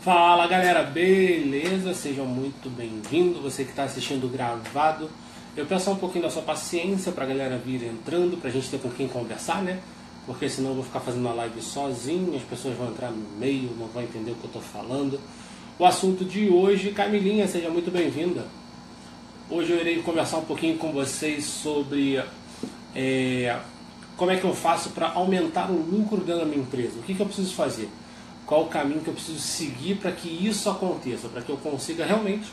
Fala galera, beleza? Sejam muito bem-vindos, você que está assistindo gravado. Eu peço um pouquinho da sua paciência para a galera vir entrando, para a gente ter com quem conversar, né? Porque senão eu vou ficar fazendo a live sozinho, as pessoas vão entrar no meio, não vão entender o que eu estou falando. O assunto de hoje, Camilinha, seja muito bem-vinda. Hoje eu irei conversar um pouquinho com vocês sobre como é que eu faço para aumentar o lucro dentro da minha empresa. O que eu preciso fazer? Qual o caminho que eu preciso seguir para que isso aconteça, para que eu consiga realmente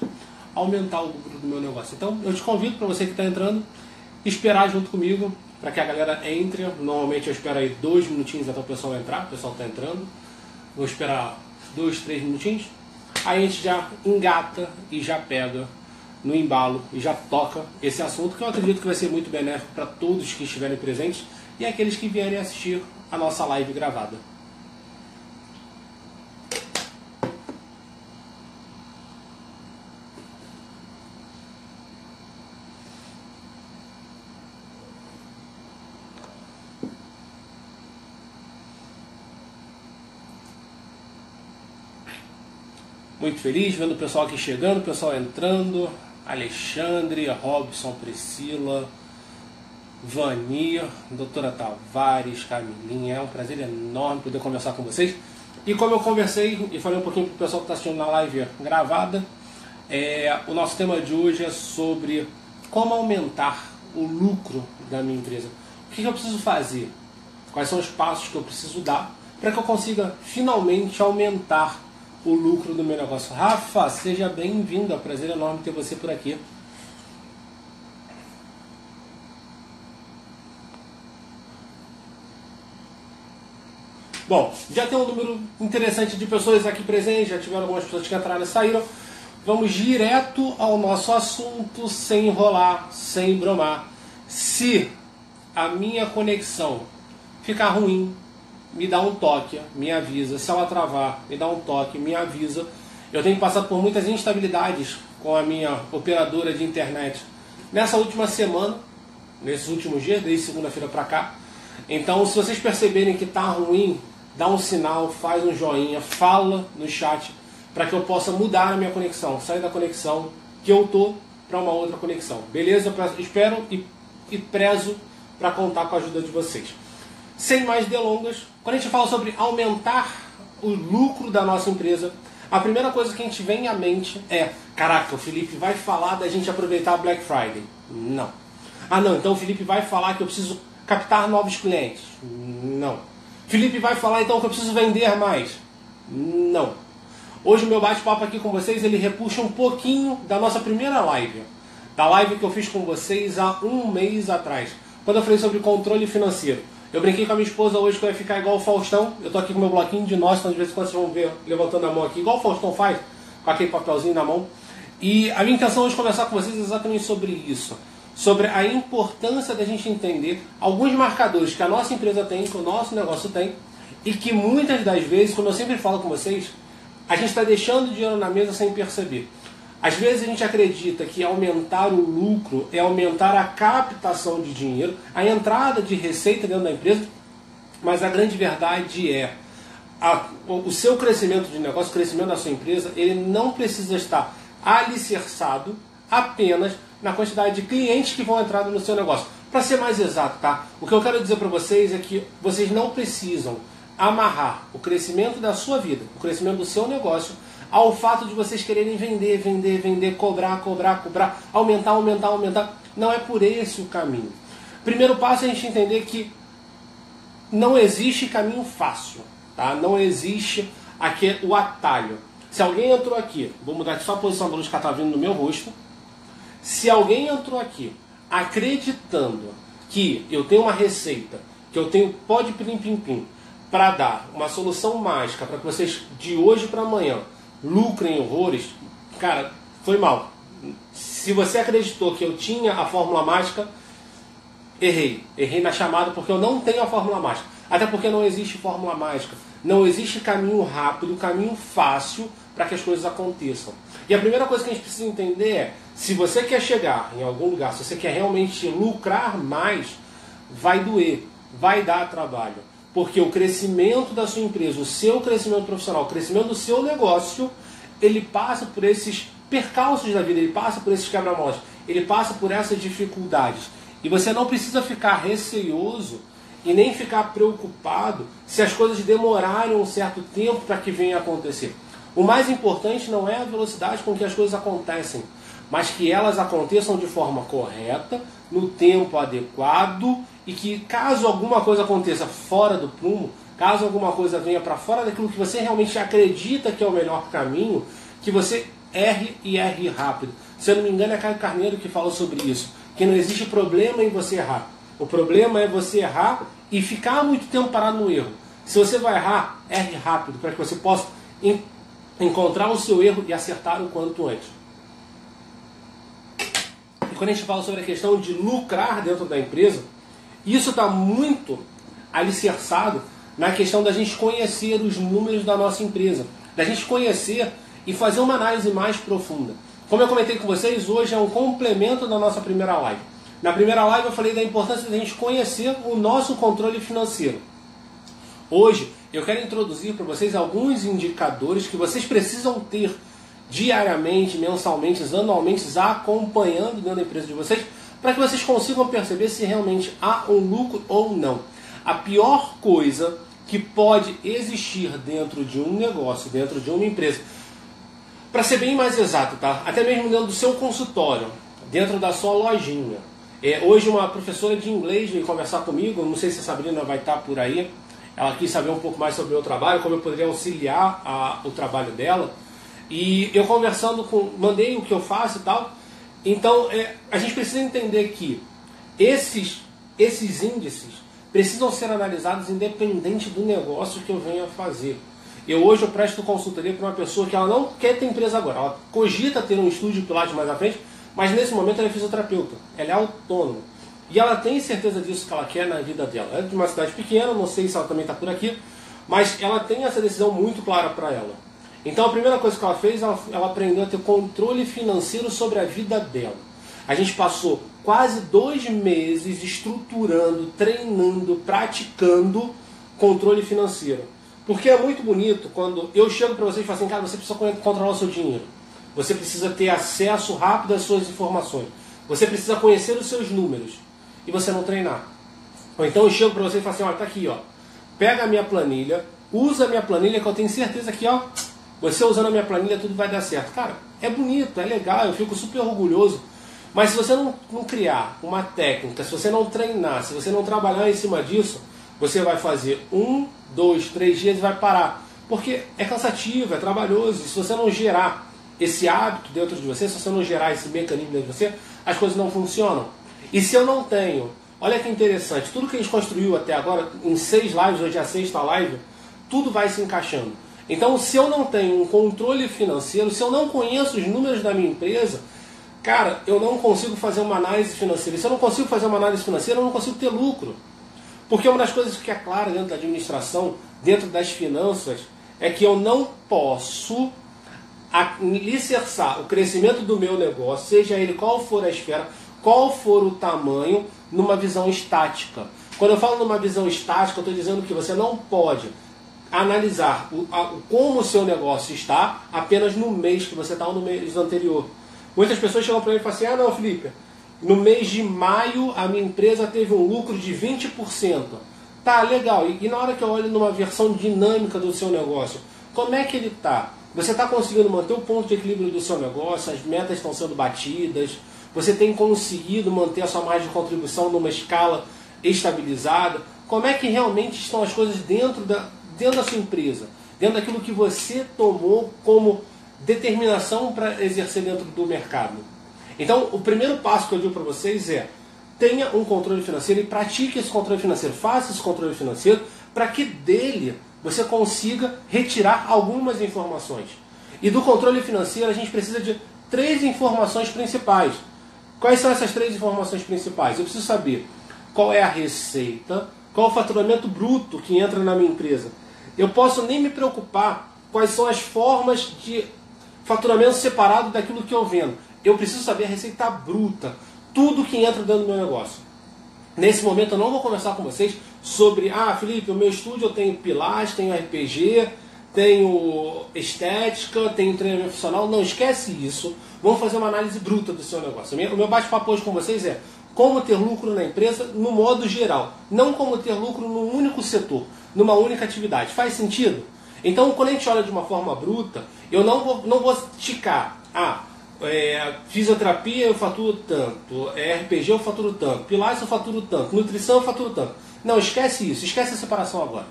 aumentar o lucro do meu negócio. Então eu te convido, para você que está entrando, esperar junto comigo para que a galera entre. Normalmente eu espero aí 2 minutinhos até o pessoal entrar, o pessoal está entrando. Vou esperar 2, 3 minutinhos. Aí a gente já engata e já pega no embalo e já toca esse assunto, que eu acredito que vai ser muito benéfico para todos que estiverem presentes e aqueles que vierem assistir a nossa live gravada. Muito feliz vendo o pessoal aqui chegando, o pessoal entrando. Alexandre, Robson, Priscila, Vani, doutora Tavares, Camilinha. É um prazer enorme poder conversar com vocês. E como eu conversei e falei um pouquinho para o pessoal que está assistindo na live gravada, o nosso tema de hoje é sobre como aumentar o lucro da minha empresa. O que eu preciso fazer? Quais são os passos que eu preciso dar para que eu consiga finalmente aumentar o lucro do meu negócio. Rafa, seja bem-vindo, é um prazer enorme ter você por aqui. Bom, já tem um número interessante de pessoas aqui presentes, já tiveram algumas pessoas que entraram e saíram. Vamos direto ao nosso assunto, sem enrolar, sem bromar. Se a minha conexão ficar ruim, me dá um toque, me avisa. Se ela travar, me dá um toque, me avisa. Eu tenho passado por muitas instabilidades com a minha operadora de internet nessa última semana, nesses últimos dias, desde segunda-feira para cá. Então, se vocês perceberem que está ruim, dá um sinal, faz um joinha, fala no chat para que eu possa mudar a minha conexão, sair da conexão que eu tô para uma outra conexão. Beleza? Espero e prezo para contar com a ajuda de vocês. Sem mais delongas, quando a gente fala sobre aumentar o lucro da nossa empresa, a primeira coisa que a gente vem à mente é: caraca, o Felipe vai falar da gente aproveitar a Black Friday. Não. Ah não, então o Felipe vai falar que eu preciso captar novos clientes. Não. Felipe vai falar então que eu preciso vender mais. Não. Hoje o meu bate-papo aqui com vocês, ele repuxa um pouquinho da nossa primeira live. Da live que eu fiz com vocês há um mês atrás, quando eu falei sobre controle financeiro. Eu brinquei com a minha esposa hoje que eu ia ficar igual o Faustão. Eu tô aqui com meu bloquinho de nós, então de vez em quando vocês vão ver levantando a mão aqui, igual o Faustão faz, com aquele papelzinho na mão. E a minha intenção hoje é conversar com vocês exatamente sobre isso. Sobre a importância da gente entender alguns marcadores que a nossa empresa tem, que o nosso negócio tem, e que muitas das vezes, como eu sempre falo com vocês, a gente está deixando dinheiro na mesa sem perceber. Às vezes a gente acredita que aumentar o lucro é aumentar a captação de dinheiro, a entrada de receita dentro da empresa, mas a grande verdade é o seu crescimento de negócio, o crescimento da sua empresa, ele não precisa estar alicerçado apenas na quantidade de clientes que vão entrar no seu negócio. Para ser mais exato, tá? O que eu quero dizer para vocês é que vocês não precisam amarrar o crescimento da sua vida, o crescimento do seu negócio, ao fato de vocês quererem vender, cobrar, aumentar. Não é por esse o caminho. Primeiro passo é a gente entender que não existe caminho fácil, tá? Não existe aqui o atalho. Se alguém entrou aqui, vou mudar aqui só a posição da luz que está vindo no meu rosto. Se alguém entrou aqui acreditando que eu tenho uma receita, que eu tenho pó de pim-pim-pim, para dar uma solução mágica para que vocês de hoje para amanhã lucrem horrores, cara, foi mal. Se você acreditou que eu tinha a fórmula mágica, errei na chamada, porque eu não tenho a fórmula mágica. Até porque não existe fórmula mágica, não existe caminho rápido, caminho fácil para que as coisas aconteçam. E a primeira coisa que a gente precisa entender é: se você quer chegar em algum lugar, se você quer realmente lucrar mais, vai doer, vai dar trabalho. Porque o crescimento da sua empresa, o seu crescimento profissional, o crescimento do seu negócio, ele passa por esses percalços da vida, ele passa por esses quebra-molas, ele passa por essas dificuldades. E você não precisa ficar receoso e nem ficar preocupado se as coisas demorarem um certo tempo para que venha a acontecer. O mais importante não é a velocidade com que as coisas acontecem, mas que elas aconteçam de forma correta, no tempo adequado, e que caso alguma coisa aconteça fora do prumo, caso alguma coisa venha para fora daquilo que você realmente acredita que é o melhor caminho, que você erre e erre rápido. Se eu não me engano é Caio Carneiro que falou sobre isso, que não existe problema em você errar. O problema é você errar e ficar muito tempo parado no erro. Se você vai errar, erre rápido, para que você possa encontrar o seu erro e acertar o quanto antes. E quando a gente fala sobre a questão de lucrar dentro da empresa, isso está muito alicerçado na questão da gente conhecer os números da nossa empresa, da gente conhecer e fazer uma análise mais profunda. Como eu comentei com vocês, hoje é um complemento da nossa primeira live. Na primeira live eu falei da importância da gente conhecer o nosso controle financeiro. Hoje eu quero introduzir para vocês alguns indicadores que vocês precisam ter diariamente, mensalmente, anualmente, acompanhando dentro da empresa de vocês, para que vocês consigam perceber se realmente há um lucro ou não. A pior coisa que pode existir dentro de um negócio, dentro de uma empresa, para ser bem mais exato, tá? Até mesmo dentro do seu consultório, dentro da sua lojinha. Hoje uma professora de inglês veio conversar comigo, não sei se a Sabrina vai estar por aí, ela quis saber um pouco mais sobre o meu trabalho, como eu poderia auxiliar o trabalho dela. E eu conversando mandei o que eu faço e tal. Então a gente precisa entender que esses índices precisam ser analisados independente do negócio que eu venha a fazer. Hoje eu presto consultoria para uma pessoa que ela não quer ter empresa agora, ela cogita ter um estúdio de pilates mais à frente, mas nesse momento ela é fisioterapeuta, ela é autônoma. E ela tem certeza disso que ela quer na vida dela. Ela é de uma cidade pequena, não sei se ela também está por aqui, mas ela tem essa decisão muito clara para ela. Então a primeira coisa que ela fez, ela aprendeu a ter controle financeiro sobre a vida dela. A gente passou quase 2 meses estruturando, treinando, praticando controle financeiro. Porque é muito bonito quando eu chego para vocês e falo assim, cara, você precisa controlar o seu dinheiro. Você precisa ter acesso rápido às suas informações. Você precisa conhecer os seus números. E você não treinar. Ou então eu chego para você e falo assim, olha, tá aqui, ó. Pega a minha planilha, usa a minha planilha, que eu tenho certeza que, ó, você usando a minha planilha tudo vai dar certo. Cara, é bonito, é legal, eu fico super orgulhoso. Mas se você não criar uma técnica, se você não treinar, se você não trabalhar em cima disso, você vai fazer 1, 2, 3 dias e vai parar. Porque é cansativo, é trabalhoso. E se você não gerar esse hábito dentro de você, se você não gerar esse mecanismo dentro de você, as coisas não funcionam. E se eu não tenho, olha que interessante, tudo que a gente construiu até agora, em 6 lives, hoje é a 6ª live, tudo vai se encaixando. Então, se eu não tenho um controle financeiro, se eu não conheço os números da minha empresa, cara, eu não consigo fazer uma análise financeira. E se eu não consigo fazer uma análise financeira, eu não consigo ter lucro. Porque uma das coisas que é clara dentro da administração, dentro das finanças, é que eu não posso alicerçar o crescimento do meu negócio, seja ele qual for a esfera, qual for o tamanho, numa visão estática. Quando eu falo numa visão estática, eu estou dizendo que você não pode analisar como o seu negócio está apenas no mês que você está ou no mês anterior. Muitas pessoas chegam para mim e falam assim, ah não, Felipe, no mês de maio a minha empresa teve um lucro de 20%. Tá, legal. E na hora que eu olho numa versão dinâmica do seu negócio, como é que ele está? Você está conseguindo manter o ponto de equilíbrio do seu negócio, as metas estão sendo batidas, você tem conseguido manter a sua margem de contribuição numa escala estabilizada? Como é que realmente estão as coisas dentro da sua empresa? Dentro daquilo que você tomou como determinação para exercer dentro do mercado? Então, o primeiro passo que eu digo para vocês é: tenha um controle financeiro e pratique esse controle financeiro. Faça esse controle financeiro para que dele você consiga retirar algumas informações. E do controle financeiro a gente precisa de 3 informações principais. Quais são essas 3 informações principais? Eu preciso saber qual é a receita, qual é o faturamento bruto que entra na minha empresa. Eu posso nem me preocupar quais são as formas de faturamento separado daquilo que eu vendo. Eu preciso saber a receita bruta, tudo que entra dentro do meu negócio. Nesse momento eu não vou conversar com vocês sobre, Felipe, o meu estúdio eu tenho Pilates, tenho RPG, tenho estética, tenho treinamento funcional. Não esquece isso. Vamos fazer uma análise bruta do seu negócio. O meu bate-papo hoje com vocês é como ter lucro na empresa no modo geral, não como ter lucro num único setor, numa única atividade. Faz sentido? Então, quando a gente olha de uma forma bruta, eu não vou esticar. Fisioterapia eu faturo tanto, RPG eu faturo tanto, Pilates eu faturo tanto, nutrição eu faturo tanto. Não, esquece isso, esquece a separação agora.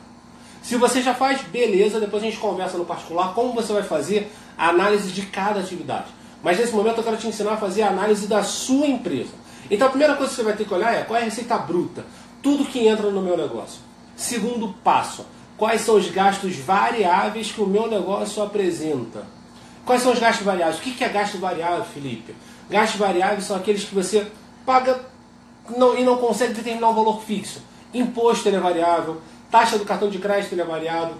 Se você já faz, beleza, depois a gente conversa no particular como você vai fazer a análise de cada atividade. Mas nesse momento eu quero te ensinar a fazer a análise da sua empresa. Então a primeira coisa que você vai ter que olhar é qual é a receita bruta, tudo que entra no meu negócio. Segundo passo, quais são os gastos variáveis que o meu negócio apresenta. Quais são os gastos variáveis? O que é gasto variável, Felipe? Gastos variáveis são aqueles que você paga e não consegue determinar um valor fixo. Imposto ele é variável, taxa do cartão de crédito ele é variável,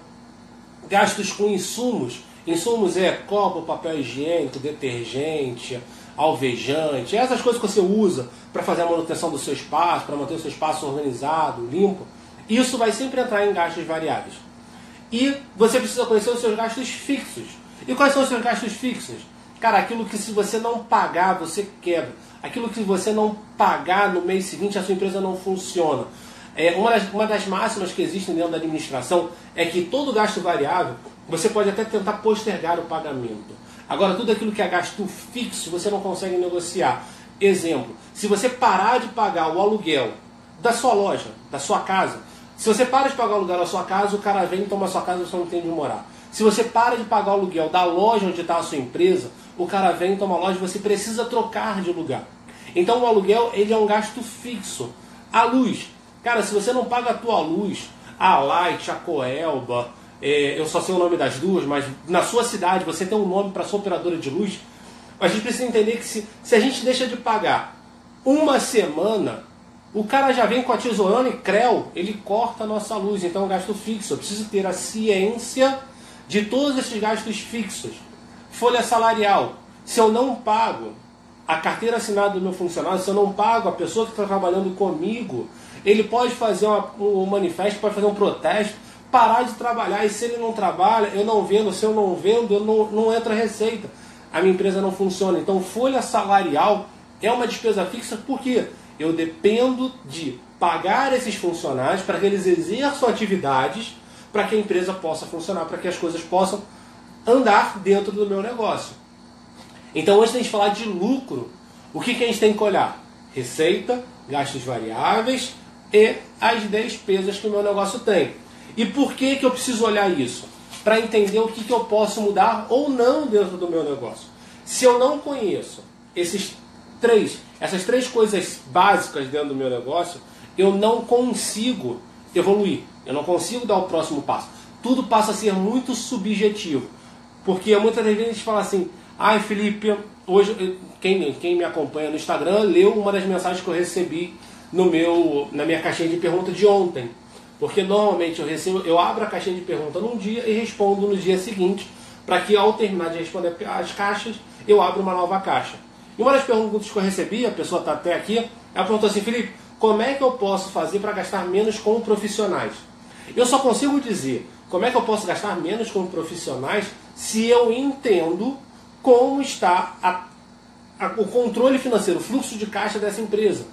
gastos com insumos. Insumos é copo, papel higiênico, detergente, alvejante, essas coisas que você usa para fazer a manutenção do seu espaço, para manter o seu espaço organizado, limpo. Isso vai sempre entrar em gastos variáveis. E você precisa conhecer os seus gastos fixos. E quais são os seus gastos fixos? Cara, aquilo que se você não pagar, você quebra. Aquilo que você não pagar no mês seguinte, a sua empresa não funciona. Uma das máximas que existem dentro da administração é que todo gasto variável, você pode até tentar postergar o pagamento. Agora, tudo aquilo que é gasto fixo, você não consegue negociar. Exemplo, se você parar de pagar o aluguel da sua loja, da sua casa, se você para de pagar o aluguel da sua casa, o cara vem e toma a sua casa e você não tem onde morar. Se você para de pagar o aluguel da loja onde está a sua empresa, o cara vem e toma a loja e você precisa trocar de lugar. Então o aluguel ele é um gasto fixo. A luz, cara, se você não paga a tua luz, a Light, a Coelba, eu só sei o nome das duas, mas na sua cidade você tem um nome para sua operadora de luz, a gente precisa entender que se a gente deixa de pagar uma semana, o cara já vem com a tesourona e creu, ele corta a nossa luz. Então é um gasto fixo. Eu preciso ter a ciência de todos esses gastos fixos. Folha salarial. Se eu não pago a carteira assinada do meu funcionário, se eu não pago a pessoa que está trabalhando comigo, ele pode fazer um manifesto, pode fazer um protesto, parar de trabalhar. E se ele não trabalha, eu não vendo. Se eu não vendo, não entra receita. A minha empresa não funciona. Então folha salarial é uma despesa fixa. Por quê? Eu dependo de pagar esses funcionários para que eles exerçam atividades para que a empresa possa funcionar, para que as coisas possam andar dentro do meu negócio. Então, antes de a gente falar de lucro, o que a gente tem que olhar? Receita, gastos variáveis e as despesas que o meu negócio tem. E por que eu preciso olhar isso? Para entender o que eu posso mudar ou não dentro do meu negócio. Se eu não conheço essas três coisas básicas dentro do meu negócio, eu não consigo evoluir, eu não consigo dar o próximo passo. Tudo passa a ser muito subjetivo, porque muitas das vezes a gente fala assim, Felipe, hoje, quem me acompanha no Instagram leu uma das mensagens que eu recebi na minha caixinha de pergunta de ontem, porque normalmente eu abro a caixinha de pergunta num dia e respondo no dia seguinte, para que ao terminar de responder as caixas, eu abro uma nova caixa. E uma das perguntas que eu recebi, a pessoa está até aqui, ela perguntou assim, Felipe, como é que eu posso fazer para gastar menos com profissionais? Eu só consigo dizer como é que eu posso gastar menos com profissionais se eu entendo como está o controle financeiro, o fluxo de caixa dessa empresa.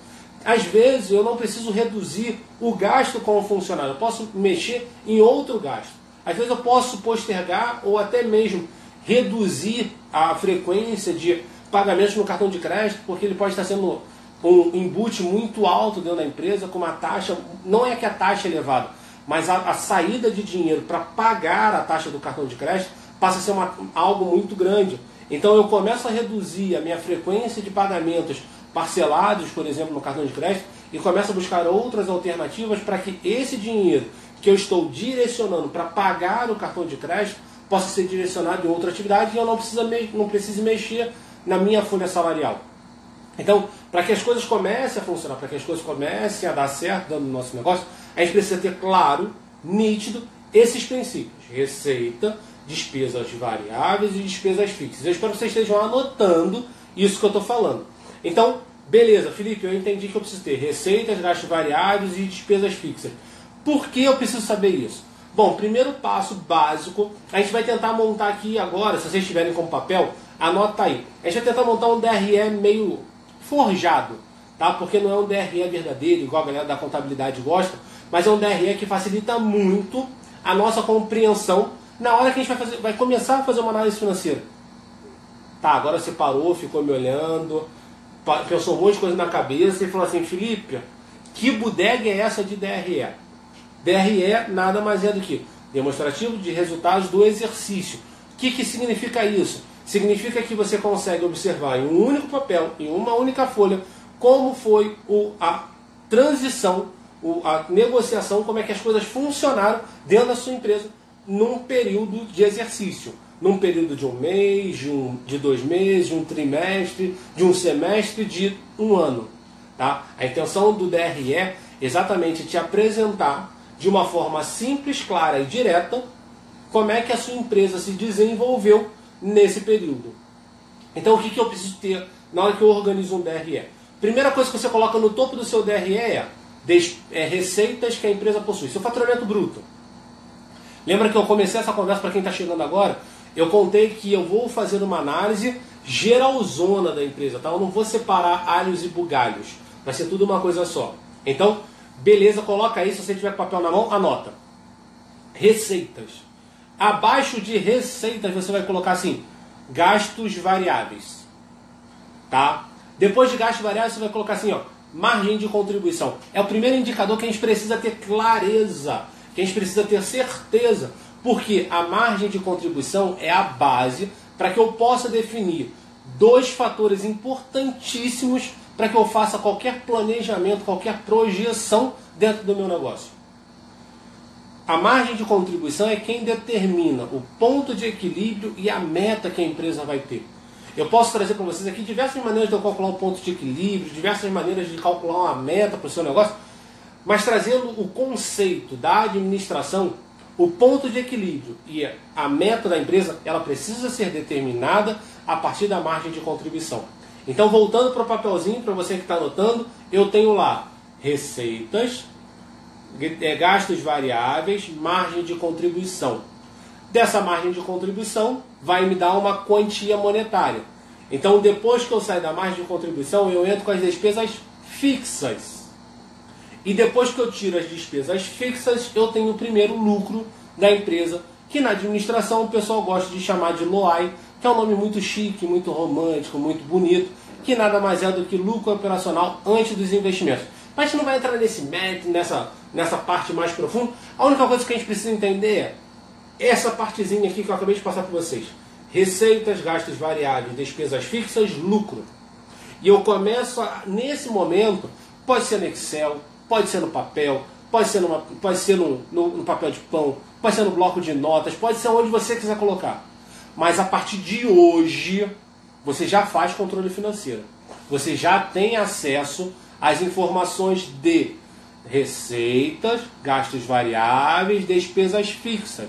Às vezes eu não preciso reduzir o gasto com o funcionário, eu posso mexer em outro gasto. Às vezes eu posso postergar ou até mesmo reduzir a frequência de pagamentos no cartão de crédito, porque ele pode estar sendo um embute muito alto dentro da empresa, com uma taxa, não é que a taxa é elevada, mas a saída de dinheiro para pagar a taxa do cartão de crédito passa a ser algo muito grande. Então eu começo a reduzir a minha frequência de pagamentos parcelados, por exemplo, no cartão de crédito, e começo a buscar outras alternativas para que esse dinheiro que eu estou direcionando para pagar o cartão de crédito possa ser direcionado em outra atividade e eu não precise mexer na minha folha salarial. Então, para que as coisas comecem a funcionar, para que as coisas comecem a dar certo dentro do nosso negócio, a gente precisa ter claro, nítido, esses princípios. Receita, despesas variáveis e despesas fixas. Eu espero que vocês estejam anotando isso que eu estou falando. Então, Beleza, Felipe, eu entendi que eu preciso ter receitas, gastos variáveis e despesas fixas. Por que eu preciso saber isso? Bom, primeiro passo básico, a gente vai tentar montar aqui agora, se vocês tiverem com papel, anota aí. A gente vai tentar montar um DRE meio forjado, tá? Porque não é um DRE verdadeiro, igual a galera da contabilidade gosta, mas é um DRE que facilita muito a nossa compreensão na hora que a gente vai começar a fazer uma análise financeira. Tá, agora você parou, ficou me olhando, pensou um monte de coisa na cabeça e falou assim, Felipe, que bodega é essa de DRE? DRE nada mais é do que demonstrativo de resultados do exercício. O que significa isso? Significa que você consegue observar em um único papel, em uma única folha, como foi a transição, a negociação, como é que as coisas funcionaram dentro da sua empresa num período de exercício. Num período de um mês, de 2 meses, de um trimestre, de um semestre, de um ano. Tá? A intenção do DRE é exatamente te apresentar de uma forma simples, clara e direta como é que a sua empresa se desenvolveu nesse período. Então o que eu preciso ter na hora que eu organizo um DRE? Primeira coisa que você coloca no topo do seu DRE é receitas que a empresa possui, seu faturamento bruto. Lembra que eu comecei essa conversa para quem está chegando agora? Eu contei que eu vou fazer uma análise geralzona da empresa, tá? Eu não vou separar alhos e bugalhos, vai ser tudo uma coisa só. Então, beleza, coloca aí, se você tiver papel na mão, anota. Receitas. Abaixo de receitas você vai colocar assim, gastos variáveis. Tá? Depois de gastos variáveis você vai colocar assim, ó, margem de contribuição. É o primeiro indicador que a gente precisa ter clareza, que a gente precisa ter certeza, porque a margem de contribuição é a base para que eu possa definir 2 fatores importantíssimos para que eu faça qualquer planejamento, qualquer projeção dentro do meu negócio. A margem de contribuição é quem determina o ponto de equilíbrio e a meta que a empresa vai ter. Eu posso trazer para vocês aqui diversas maneiras de eu calcular um ponto de equilíbrio, diversas maneiras de calcular uma meta para o seu negócio, mas trazendo o conceito da administração, o ponto de equilíbrio e a meta da empresa, ela precisa ser determinada a partir da margem de contribuição. Então, voltando para o papelzinho, para você que está anotando, eu tenho lá receitas, gastos variáveis, margem de contribuição. Dessa margem de contribuição vai me dar uma quantia monetária. Então, depois que eu sair da margem de contribuição, eu entro com as despesas fixas. E depois que eu tiro as despesas fixas, eu tenho o primeiro lucro da empresa, que na administração o pessoal gosta de chamar de LOAI, que é um nome muito chique, muito romântico, muito bonito, que nada mais é do que lucro operacional antes dos investimentos. Mas a gente não vai entrar nesse mérito, nessa parte mais profunda. A única coisa que a gente precisa entender é essa partezinha aqui que eu acabei de passar para vocês. Receitas, gastos variáveis, despesas fixas, lucro. E eu começo, nesse momento, pode ser no Excel, pode ser no papel, pode ser no papel de pão, pode ser no bloco de notas, pode ser onde você quiser colocar. Mas a partir de hoje, você já faz controle financeiro. Você já tem acesso às informações de receitas, gastos variáveis, despesas fixas.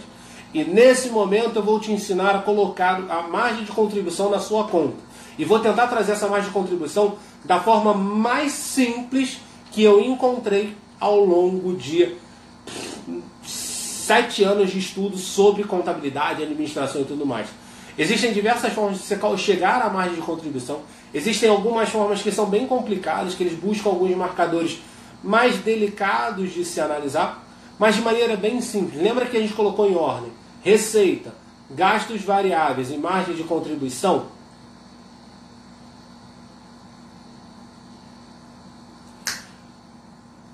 E nesse momento eu vou te ensinar a colocar a margem de contribuição na sua conta. E vou tentar trazer essa margem de contribuição da forma mais simples que eu encontrei ao longo de 7 anos de estudo sobre contabilidade, administração e tudo mais. Existem diversas formas de você chegar à margem de contribuição. Existem algumas formas que são bem complicadas, que eles buscam alguns marcadores mais delicados de se analisar, mas de maneira bem simples. Lembra que a gente colocou em ordem receita, gastos variáveis e margem de contribuição?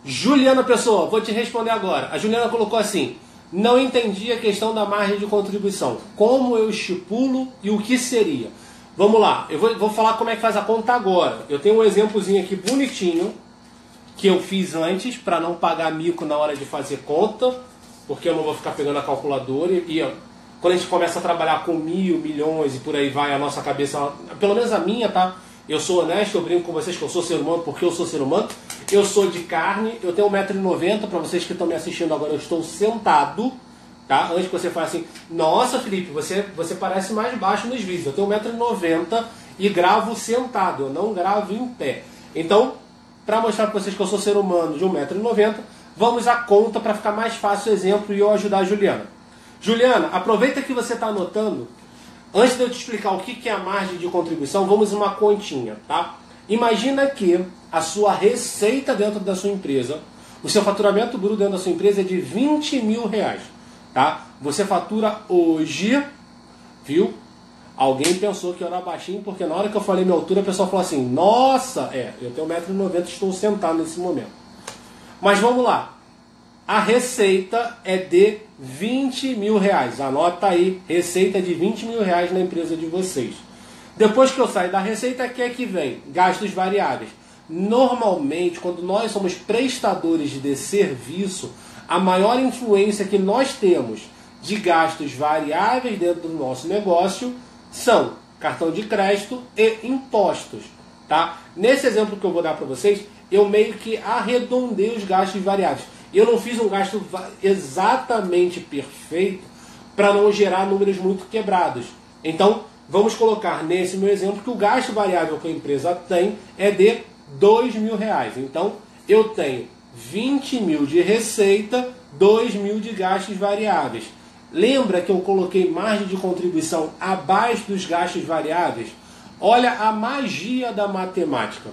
Juliana Pessoa, vou te responder agora. A Juliana colocou assim: não entendi a questão da margem de contribuição. Como eu estipulo e o que seria? Vamos lá, eu vou falar como é que faz a conta agora. Eu tenho um exemplozinho aqui bonitinho que eu fiz antes para não pagar mico na hora de fazer conta, porque eu não vou ficar pegando a calculadora e quando a gente começa a trabalhar com 1.000, milhões e por aí vai, a nossa cabeça, pelo menos a minha, tá? Eu sou honesto, eu brinco com vocês que eu sou ser humano porque eu sou ser humano. Eu sou de carne, eu tenho 1,90 m, para vocês que estão me assistindo agora, eu estou sentado, tá? Antes que você fale assim, nossa Felipe, você parece mais baixo nos vídeos. Eu tenho 1,90 m e gravo sentado, eu não gravo em pé. Então, para mostrar para vocês que eu sou ser humano de 1,90 m, vamos à conta para ficar mais fácil o exemplo e eu ajudar a Juliana. Juliana, aproveita que você está anotando. Antes de eu te explicar o que é a margem de contribuição, vamos uma continha, tá? Imagina que a sua receita dentro da sua empresa, o seu faturamento bruto dentro da sua empresa é de 20 mil reais, tá? Você fatura hoje, viu? Alguém pensou que eu era baixinho, porque na hora que eu falei minha altura, a pessoa falou assim, nossa, eu tenho 1,90 m, estou sentado nesse momento. Mas vamos lá. A receita é de 20 mil reais. Anota aí, receita de 20 mil reais na empresa de vocês. Depois que eu saio da receita, o que é que vem? Gastos variáveis. Normalmente, quando nós somos prestadores de serviço, a maior influência que nós temos de gastos variáveis dentro do nosso negócio são cartão de crédito e impostos. Tá? Nesse exemplo que eu vou dar para vocês, eu meio que arredondei os gastos variáveis. Eu não fiz um gasto exatamente perfeito para não gerar números muito quebrados. Então, vamos colocar nesse meu exemplo que o gasto variável que a empresa tem é de 2 mil reais. Então, eu tenho 20 mil de receita, 2 mil de gastos variáveis. Lembra que eu coloquei margem de contribuição abaixo dos gastos variáveis? Olha a magia da matemática.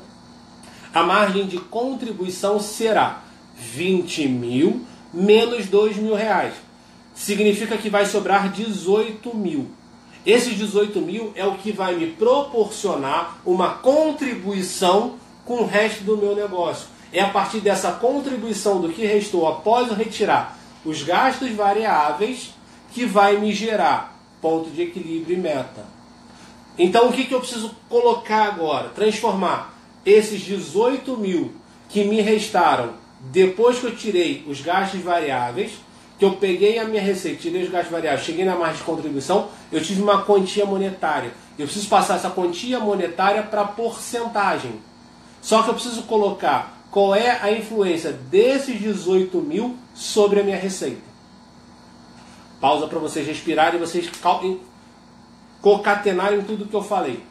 A margem de contribuição será 20 mil menos 2 mil reais. Significa que vai sobrar 18 mil. Esses 18 mil é o que vai me proporcionar uma contribuição com o resto do meu negócio. É a partir dessa contribuição do que restou após eu retirar os gastos variáveis que vai me gerar ponto de equilíbrio e meta. Então o que eu preciso colocar agora? Transformar esses 18 mil que me restaram depois que eu tirei os gastos variáveis, que eu peguei a minha receita, tirei os gastos variáveis, cheguei na margem de contribuição, eu tive uma quantia monetária. Eu preciso passar essa quantia monetária para porcentagem. Só que eu preciso colocar qual é a influência desses 18 mil sobre a minha receita. Pausa para vocês respirarem e vocês concatenarem tudo que eu falei.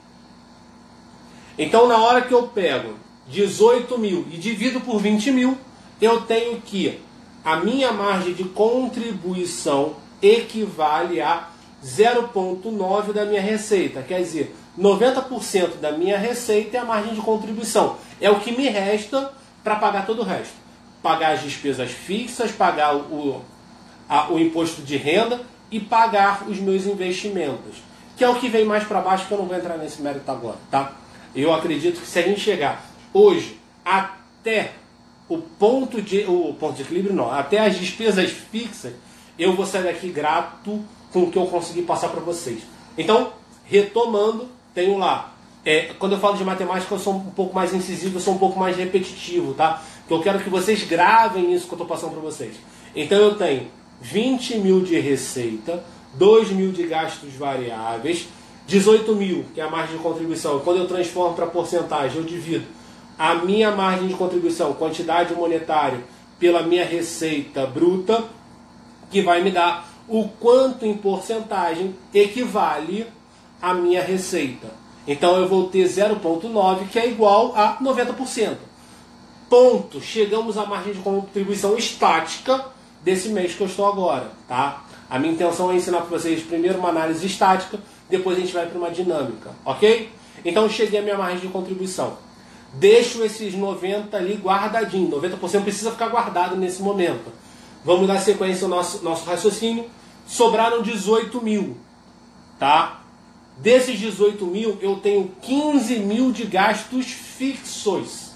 Então, na hora que eu pego 18 mil e divido por 20 mil, eu tenho que a minha margem de contribuição equivale a 0,9 da minha receita. Quer dizer, 90% da minha receita é a margem de contribuição. É o que me resta para pagar todo o resto. Pagar as despesas fixas, pagar o imposto de renda e pagar os meus investimentos. Que é o que vem mais para baixo, que eu não vou entrar nesse mérito agora, tá? Eu acredito que se a gente chegar hoje até o ponto de equilíbrio, não, até as despesas fixas, eu vou sair daqui grato com o que eu consegui passar para vocês. Então, retomando, tenho lá, quando eu falo de matemática eu sou um pouco mais incisivo, eu sou um pouco mais repetitivo, tá? Que eu quero que vocês gravem isso que eu estou passando para vocês. Então eu tenho 20 mil de receita, 2 mil de gastos variáveis, 18 mil, que é a margem de contribuição. Quando eu transformo para porcentagem, eu divido a minha margem de contribuição, quantidade monetária, pela minha receita bruta, que vai me dar o quanto em porcentagem equivale à minha receita. Então eu vou ter 0,9, que é igual a 90%. Ponto. Chegamos à margem de contribuição estática desse mês que eu estou agora, tá? A minha intenção é ensinar para vocês primeiro uma análise estática, depois a gente vai para uma dinâmica, ok? Então cheguei à minha margem de contribuição. Deixo esses 90 ali guardadinho. 90% precisa ficar guardado nesse momento. Vamos dar sequência ao nosso raciocínio. Sobraram 18 mil, tá? Desses 18 mil, eu tenho 15 mil de gastos fixos.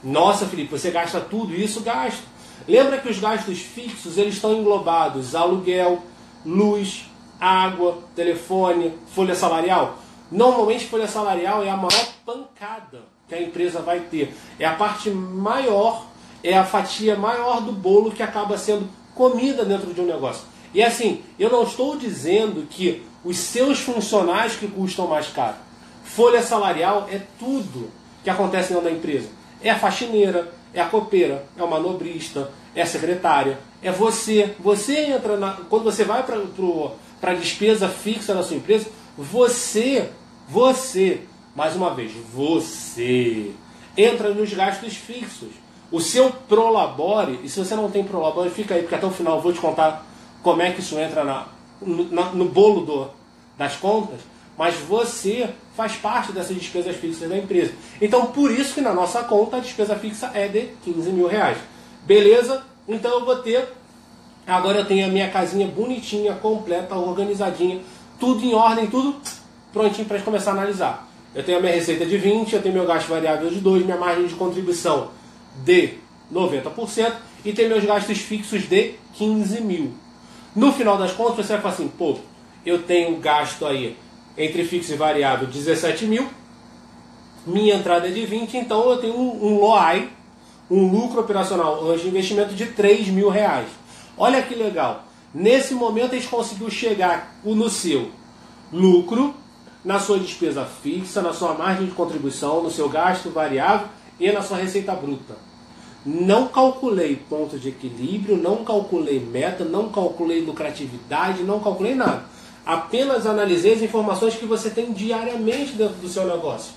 Nossa, Felipe, você gasta tudo isso? Gasto. Lembra que os gastos fixos, eles estão englobados aluguel, luz, água, telefone, folha salarial. Normalmente, folha salarial é a maior pancada que a empresa vai ter. É a parte maior, é a fatia maior do bolo que acaba sendo comida dentro de um negócio. E assim, eu não estou dizendo que os seus funcionários que custam mais caro. Folha salarial é tudo que acontece dentro da empresa. É a faxineira, é a copeira, é o manobrista, é a secretária, é você. Você entra quando você vai para a despesa fixa da sua empresa, você, mais uma vez, você entra nos gastos fixos. O seu Prolabore, e se você não tem Prolabore, fica aí, porque até o final eu vou te contar como é que isso entra no bolo das contas, mas você faz parte dessas despesas fixas da empresa. Então, por isso que na nossa conta a despesa fixa é de 15 mil reais. Beleza? Então eu vou ter... Agora eu tenho a minha casinha bonitinha, completa, organizadinha, tudo em ordem, tudo prontinho para começar a analisar. Eu tenho a minha receita de 20%, eu tenho meu gasto variável de 2%, minha margem de contribuição de 90% e tenho meus gastos fixos de 15 mil. No final das contas você vai falar assim, pô, eu tenho gasto aí entre fixo e variável 17 mil, minha entrada é de 20, então eu tenho um LOI, um lucro operacional antes de investimento de 3 mil reais. Olha que legal, nesse momento a gente conseguiu chegar no seu lucro, na sua despesa fixa, na sua margem de contribuição, no seu gasto variável e na sua receita bruta. Não calculei ponto de equilíbrio, não calculei meta, não calculei lucratividade, não calculei nada. Apenas analisei as informações que você tem diariamente dentro do seu negócio.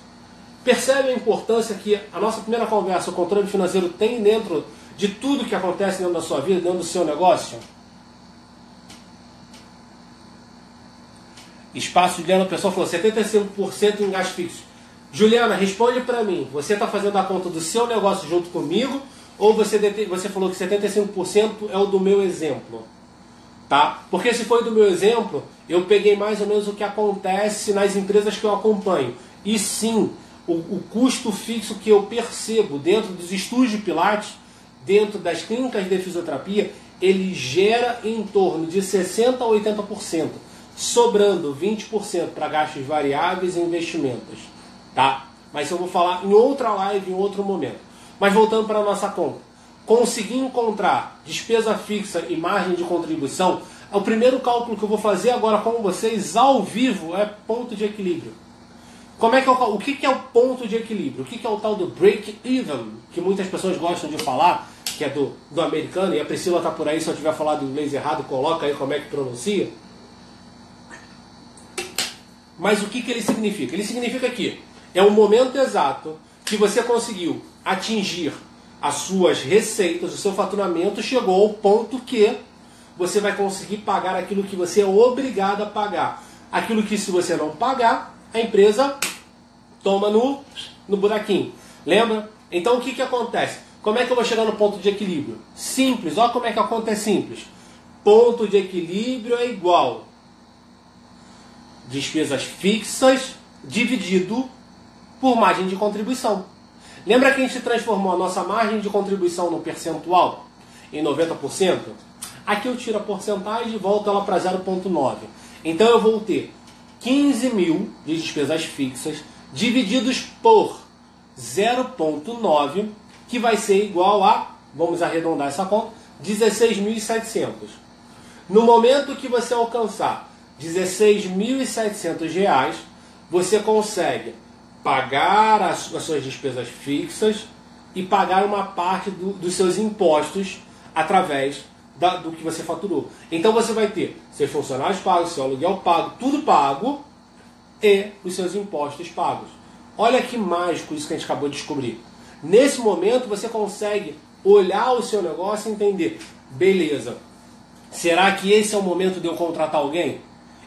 Percebe a importância que a nossa primeira conversa, o controle financeiro, tem dentro de tudo que acontece dentro da sua vida, dentro do seu negócio? Espaço, Juliana, a pessoa falou 75% em gasto fixo. Juliana, responde para mim. Você está fazendo a conta do seu negócio junto comigo ou você falou que 75% é o do meu exemplo? Tá? Porque se foi do meu exemplo, eu peguei mais ou menos o que acontece nas empresas que eu acompanho. E sim, o custo fixo que eu percebo dentro dos estúdios de Pilates, dentro das clínicas de fisioterapia, ele gera em torno de 60% a 80%, sobrando 20% para gastos variáveis e investimentos. Tá? Mas eu vou falar em outra live, em outro momento. Mas voltando para a nossa conta. Conseguir encontrar despesa fixa e margem de contribuição, o primeiro cálculo que eu vou fazer agora com vocês ao vivo é ponto de equilíbrio. O que é o ponto de equilíbrio? O que é o tal do break-even, que muitas pessoas gostam de falar, que é do americano, e a Priscila está por aí, se eu tiver falado inglês errado, coloca aí como é que pronuncia. Mas o que ele significa? Ele significa que é o momento exato que você conseguiu atingir as suas receitas, o seu faturamento chegou ao ponto que você vai conseguir pagar aquilo que você é obrigado a pagar. Aquilo que se você não pagar, a empresa toma no buraquinho. Lembra? Então o que acontece? Como é que eu vou chegar no ponto de equilíbrio? Simples, olha como é que a conta é simples. Ponto de equilíbrio é igual despesas fixas dividido por margem de contribuição. Lembra que a gente transformou a nossa margem de contribuição no percentual em 90%? Aqui eu tiro a porcentagem e volto ela para 0,9. Então eu vou ter 15 mil de despesas fixas divididos por 0,9, que vai ser igual a, vamos arredondar essa conta, 16.700. No momento que você alcançar 16.700 reais, você consegue pagar as suas despesas fixas e pagar uma parte dos seus impostos através do que você faturou. Então você vai ter seus funcionários pagos, seu aluguel pago, tudo pago e os seus impostos pagos. Olha que mágico isso que a gente acabou de descobrir. Nesse momento você consegue olhar o seu negócio e entender, beleza, será que esse é o momento de eu contratar alguém?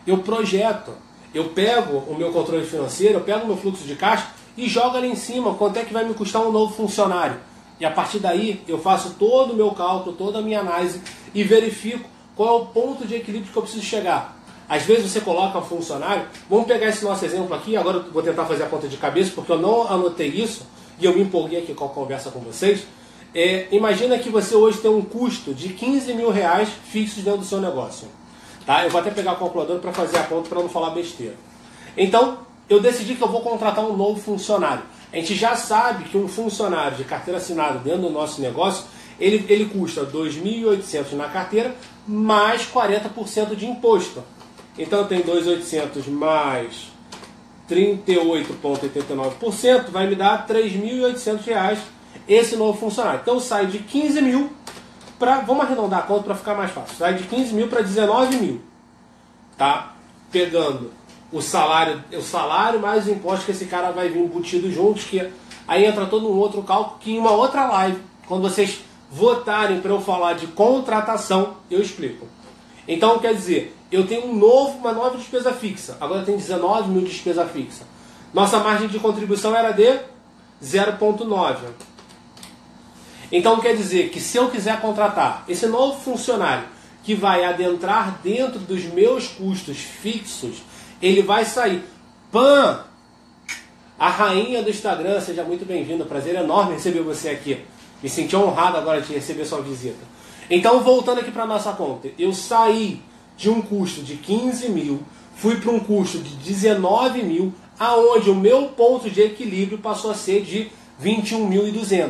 Eu projeto, eu pego o meu controle financeiro, eu pego o meu fluxo de caixa e jogo ali em cima quanto é que vai me custar um novo funcionário. E a partir daí eu faço todo o meu cálculo, toda a minha análise e verifico qual é o ponto de equilíbrio que eu preciso chegar. Às vezes você coloca um funcionário, vamos pegar esse nosso exemplo aqui, agora eu vou tentar fazer a conta de cabeça porque eu não anotei isso e eu me empolguei aqui com a conversa com vocês. Imagina que você hoje tem um custo de 15 mil reais fixos dentro do seu negócio. Tá? Eu vou até pegar a calculadora para fazer a conta para não falar besteira. Então, eu decidi que eu vou contratar um novo funcionário. A gente já sabe que um funcionário de carteira assinada dentro do nosso negócio, ele custa 2.800 na carteira, mais 40% de imposto. Então eu tenho 2.800 mais 38,89%, vai me dar R$ 3.800 esse novo funcionário. Então sai de 15 mil para, vamos arredondar a conta para ficar mais fácil, sai de 15 mil para 19 mil. Tá? Pegando o salário mais o imposto que esse cara vai vir embutido juntos, que Aí entra todo um outro cálculo que em uma outra live, quando vocês votarem para eu falar de contratação, eu explico. Então, quer dizer, eu tenho uma nova despesa fixa. Agora eu tenho 19 mil de despesa fixa. Nossa margem de contribuição era de 0,9. Então, quer dizer que se eu quiser contratar esse novo funcionário que vai adentrar dentro dos meus custos fixos, ele vai sair. Pã! A rainha do Instagram, seja muito bem-vinda. Prazer enorme receber você aqui. Me senti honrado agora de receber sua visita. Então, voltando aqui para a nossa conta. Eu saí de um custo de 15 mil, fui para um custo de 19 mil, aonde o meu ponto de equilíbrio passou a ser de 21.200.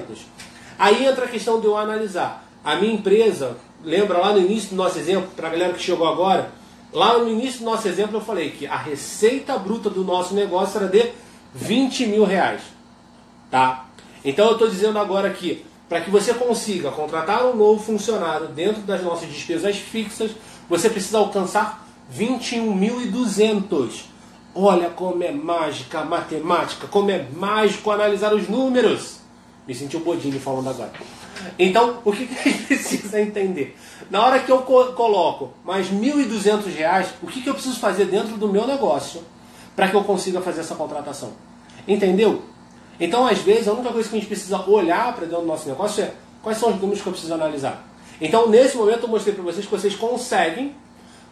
Aí entra a questão de eu analisar. A minha empresa, lembra lá no início do nosso exemplo, para a galera que chegou agora, lá no início do nosso exemplo eu falei que a receita bruta do nosso negócio era de 20 mil reais. Tá? Então eu estou dizendo agora que para que você consiga contratar um novo funcionário dentro das nossas despesas fixas, você precisa alcançar 21.200. Olha como é mágica a matemática, como é mágico analisar os números. Me senti o Bodini falando agora. Então, o que a gente precisa entender? Na hora que eu coloco mais R$1.200, o que eu preciso fazer dentro do meu negócio para que eu consiga fazer essa contratação? Entendeu? Então, às vezes, a única coisa que a gente precisa olhar para dentro do nosso negócio é quais são os números que eu preciso analisar. Então, nesse momento, eu mostrei para vocês que vocês conseguem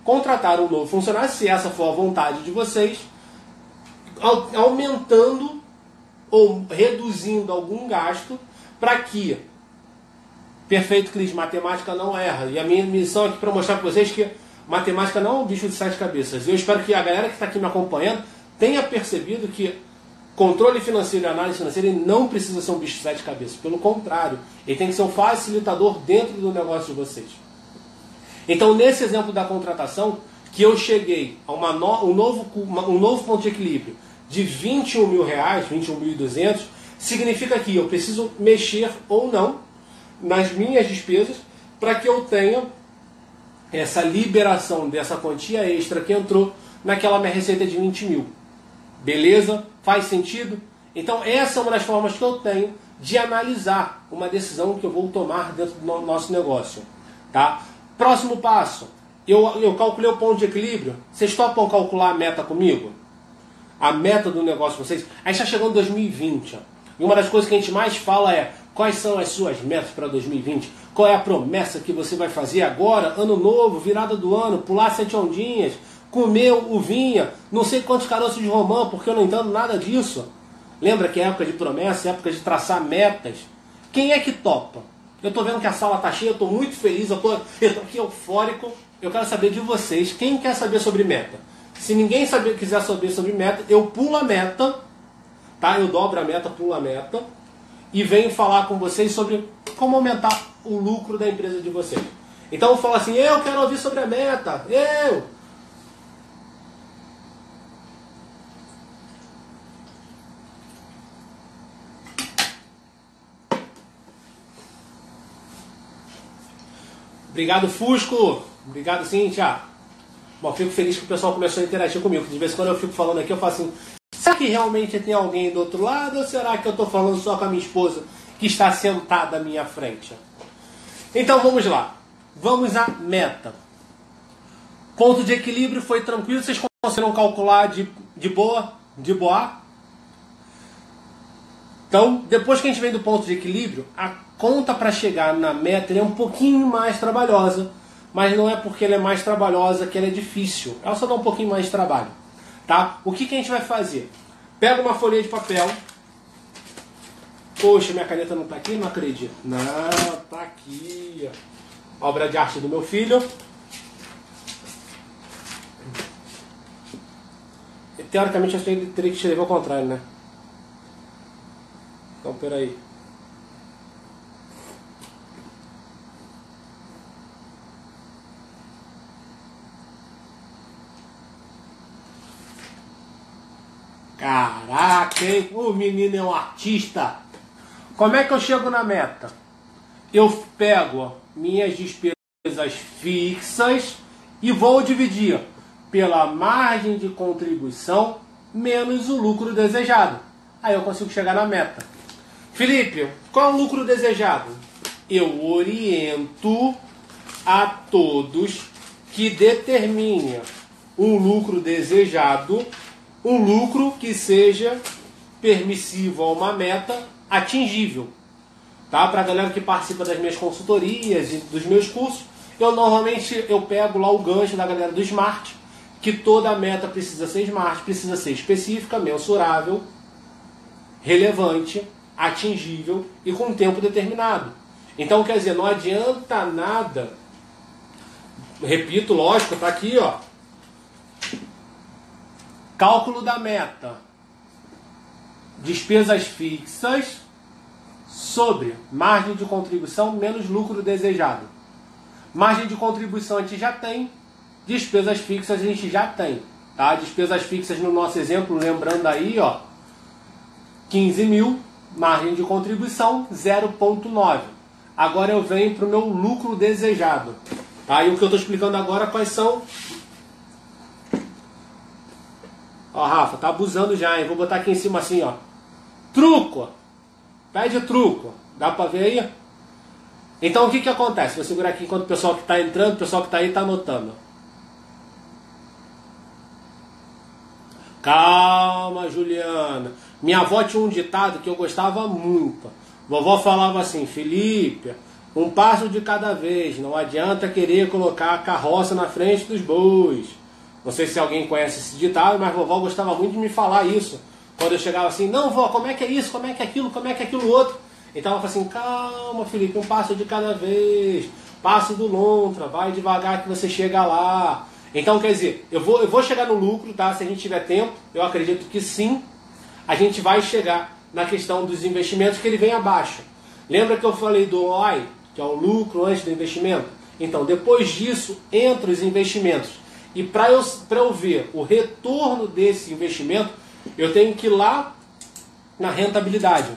contratar um novo funcionário, se essa for a vontade de vocês, aumentando ou reduzindo algum gasto para que... Perfeito, Cris, matemática não erra. E a minha missão aqui para mostrar para vocês que matemática não é um bicho de 7 cabeças. Eu espero que a galera que está aqui me acompanhando tenha percebido que controle financeiro e análise financeira ele não precisa ser um bicho de 7 cabeças. Pelo contrário, ele tem que ser um facilitador dentro do negócio de vocês. Então, nesse exemplo da contratação, que eu cheguei a um novo ponto de equilíbrio de 21 mil reais, 21.200, significa que eu preciso mexer ou não nas minhas despesas para que eu tenha essa liberação dessa quantia extra que entrou naquela minha receita de 20 mil. Beleza? Faz sentido? Então essa é uma das formas que eu tenho de analisar uma decisão que eu vou tomar dentro do nosso negócio. Tá? Próximo passo. Eu calculei o ponto de equilíbrio. Vocês topam calcular a meta comigo? A meta do negócio de vocês? Aí está chegando 2020. Ó. E uma das coisas que a gente mais fala é quais são as suas metas para 2020? Qual é a promessa que você vai fazer agora, ano novo, virada do ano, pular 7 ondinhas, comer uvinha, não sei quantos caroços de romã, porque eu não entendo nada disso. Lembra que é época de promessa, é época de traçar metas. Quem é que topa? Eu estou vendo que a sala está cheia, eu estou muito feliz, eu estou aqui eufórico. Eu quero saber de vocês, quem quer saber sobre meta? Se ninguém quiser saber sobre meta, eu pulo a meta, tá? Eu dobro a meta, pulo a meta, e venho falar com vocês sobre como aumentar o lucro da empresa de vocês. Então eu falo assim, eu quero ouvir sobre a meta, eu... Obrigado, Fusco. Obrigado, Cíntia. Bom, fico feliz que o pessoal começou a interagir comigo. De vez em quando eu fico falando aqui, eu falo assim, será que realmente tem alguém do outro lado ou será que eu estou falando só com a minha esposa que está sentada à minha frente? Então vamos lá. Vamos à meta. Ponto de equilíbrio foi tranquilo. Vocês conseguiram calcular de boa? De boa? Então, depois que a gente vem do ponto de equilíbrio, a conta para chegar na meta é um pouquinho mais trabalhosa. Mas não é porque ela é mais trabalhosa que ela é difícil. Ela só dá um pouquinho mais de trabalho. Tá? O que a gente vai fazer? Pega uma folha de papel. Poxa, minha caneta não está aqui? Não acredito. Não, está aqui. Obra de arte do meu filho. Teoricamente, eu teria que escrever ao contrário, né? Então, peraí. Caraca, hein? O menino é um artista. Como é que eu chego na meta? Eu pego minhas despesas fixas e vou dividir pela margem de contribuição menos o lucro desejado. Aí eu consigo chegar na meta. Felipe, qual é o lucro desejado? Eu oriento a todos que determinem um lucro desejado, um lucro que seja permissivo a uma meta atingível. Tá? Para a galera que participa das minhas consultorias e dos meus cursos, normalmente eu pego lá o gancho da galera do Smart, que toda meta precisa ser Smart, precisa ser específica, mensurável, relevante, atingível e com tempo determinado. Então, quer dizer, não adianta nada, repito, lógico, está aqui, ó, cálculo da meta, despesas fixas sobre margem de contribuição menos lucro desejado. Margem de contribuição a gente já tem, despesas fixas a gente já tem. Tá? Despesas fixas no nosso exemplo, lembrando aí, ó, 15 mil, margem de contribuição 0,9. Agora eu venho para o meu lucro desejado. Tá? E o que eu estou explicando agora, quais são... Ó, Rafa, tá abusando já, hein? Vou botar aqui em cima assim, ó. Truco! Pede truco. Dá para ver aí? Então o que que acontece? Vou segurar aqui enquanto o pessoal que está entrando, o pessoal que está aí está anotando. Calma, Juliana. Minha avó tinha um ditado que eu gostava muito. Vovó falava assim: Felipe, um passo de cada vez. Não adianta querer colocar a carroça na frente dos bois. Não sei se alguém conhece esse ditado, mas vovó gostava muito de me falar isso. Quando eu chegava assim: não, vó, como é que é isso? Como é que é aquilo? Como é que é aquilo outro? Então ela falava assim: calma, Felipe, um passo de cada vez. Passo do lontra, vai devagar que você chega lá. Então, quer dizer, eu vou chegar no lucro, tá? Se a gente tiver tempo, eu acredito que sim, a gente vai chegar na questão dos investimentos, que ele vem abaixo. Lembra que eu falei do OI, que é o lucro antes do investimento? Então, depois disso, entra os investimentos. E para eu ver o retorno desse investimento, eu tenho que ir lá na rentabilidade.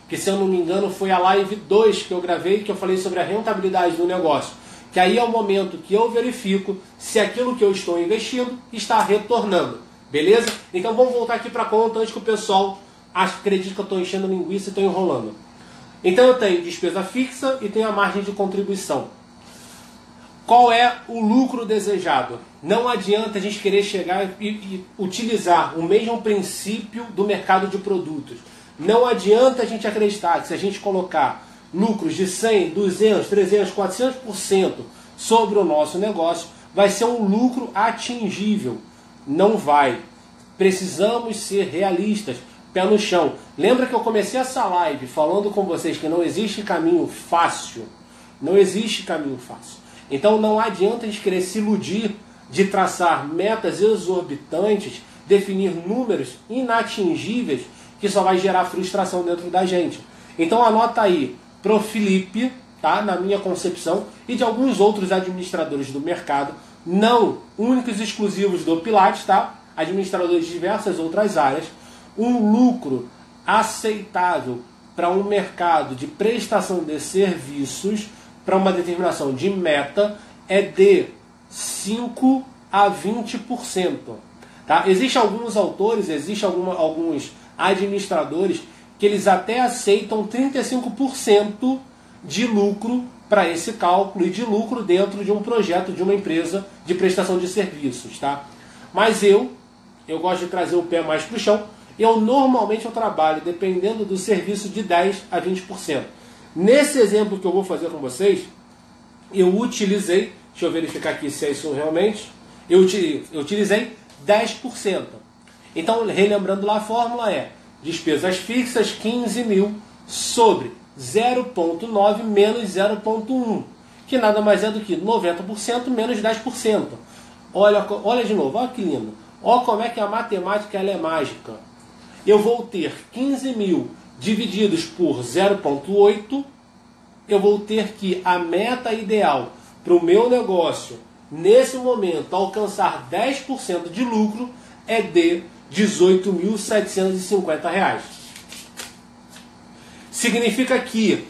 Que, se eu não me engano, foi a live 2 que eu gravei, que eu falei sobre a rentabilidade do negócio. Que aí é o momento que eu verifico se aquilo que eu estou investindo está retornando. Beleza? Então vamos voltar aqui para a conta antes que o pessoal acredite que eu estou enchendo linguiça e estou enrolando. Então eu tenho despesa fixa e tenho a margem de contribuição. Qual é o lucro desejado? Não adianta a gente querer chegar e utilizar o mesmo princípio do mercado de produtos. Não adianta a gente acreditar que, se a gente colocar lucros de 100, 200, 300, 400% sobre o nosso negócio, vai ser um lucro atingível. Não vai. Precisamos ser realistas, pé no chão. Lembra que eu comecei essa live falando com vocês que não existe caminho fácil? Não existe caminho fácil. Então não adianta a gente querer se iludir de traçar metas exorbitantes, definir números inatingíveis, que só vai gerar frustração dentro da gente. Então anota aí, pro Felipe, tá? Na minha concepção, e de alguns outros administradores do mercado, não únicos e exclusivos do Pilates, tá? Administradores de diversas outras áreas, um lucro aceitável para um mercado de prestação de serviços, para uma determinação de meta, é de 5 a 20%. Tá? Existem alguns autores, existem alguns administradores que eles até aceitam 35% de lucro para esse cálculo, e de lucro dentro de um projeto de uma empresa de prestação de serviços. Tá? Mas eu gosto de trazer o pé mais para o chão. Normalmente eu trabalho, dependendo do serviço, de 10 a 20%. Nesse exemplo que eu vou fazer com vocês, eu utilizei, deixa eu verificar aqui se é isso realmente, eu utilizei 10%. Então, relembrando lá, a fórmula é despesas fixas 15 mil sobre 0,9 menos 0,1, que nada mais é do que 90% menos 10%. Olha de novo, olha que lindo. Olha como é que a matemática ela é mágica. Eu vou ter 15 mil divididos por 0,8, eu vou ter que a meta ideal para o meu negócio, nesse momento, alcançar 10% de lucro, é de R$ 18.750. Significa que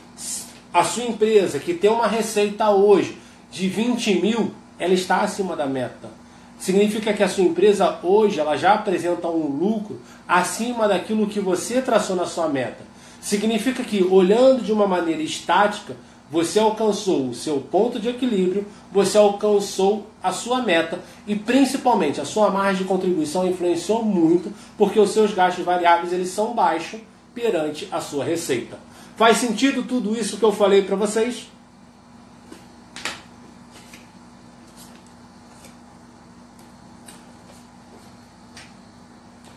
a sua empresa, que tem uma receita hoje de 20 mil, ela está acima da meta. Significa que a sua empresa hoje ela já apresenta um lucro acima daquilo que você traçou na sua meta. Significa que, olhando de uma maneira estática, você alcançou o seu ponto de equilíbrio, você alcançou a sua meta e, principalmente, a sua margem de contribuição influenciou muito, porque os seus gastos variáveis eles são baixos perante a sua receita. Faz sentido tudo isso que eu falei para vocês?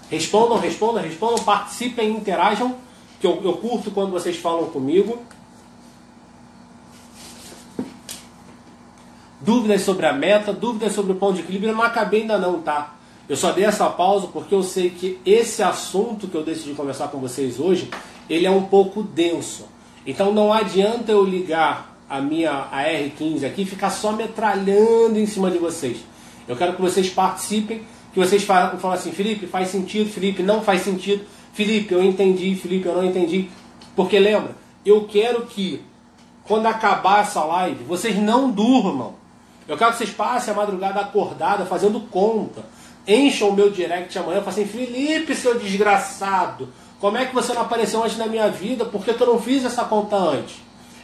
Respondam, participem, interajam, que eu curto quando vocês falam comigo. Dúvidas sobre a meta, dúvidas sobre o ponto de equilíbrio, eu não acabei ainda não, tá? Eu só dei essa pausa porque eu sei que esse assunto que eu decidi conversar com vocês hoje, ele é um pouco denso. Então não adianta eu ligar a R15 aqui e ficar só metralhando em cima de vocês. Eu quero que vocês participem, que vocês falem assim, Felipe, faz sentido, Felipe, não faz sentido, Felipe, eu entendi, Felipe, eu não entendi. Porque lembra, eu quero que quando acabar essa live, vocês não durmam. Eu quero que vocês passem a madrugada acordada, fazendo conta. Encham o meu direct amanhã e falem assim, Felipe, seu desgraçado, como é que você não apareceu antes na minha vida? Por que eu não fiz essa conta antes?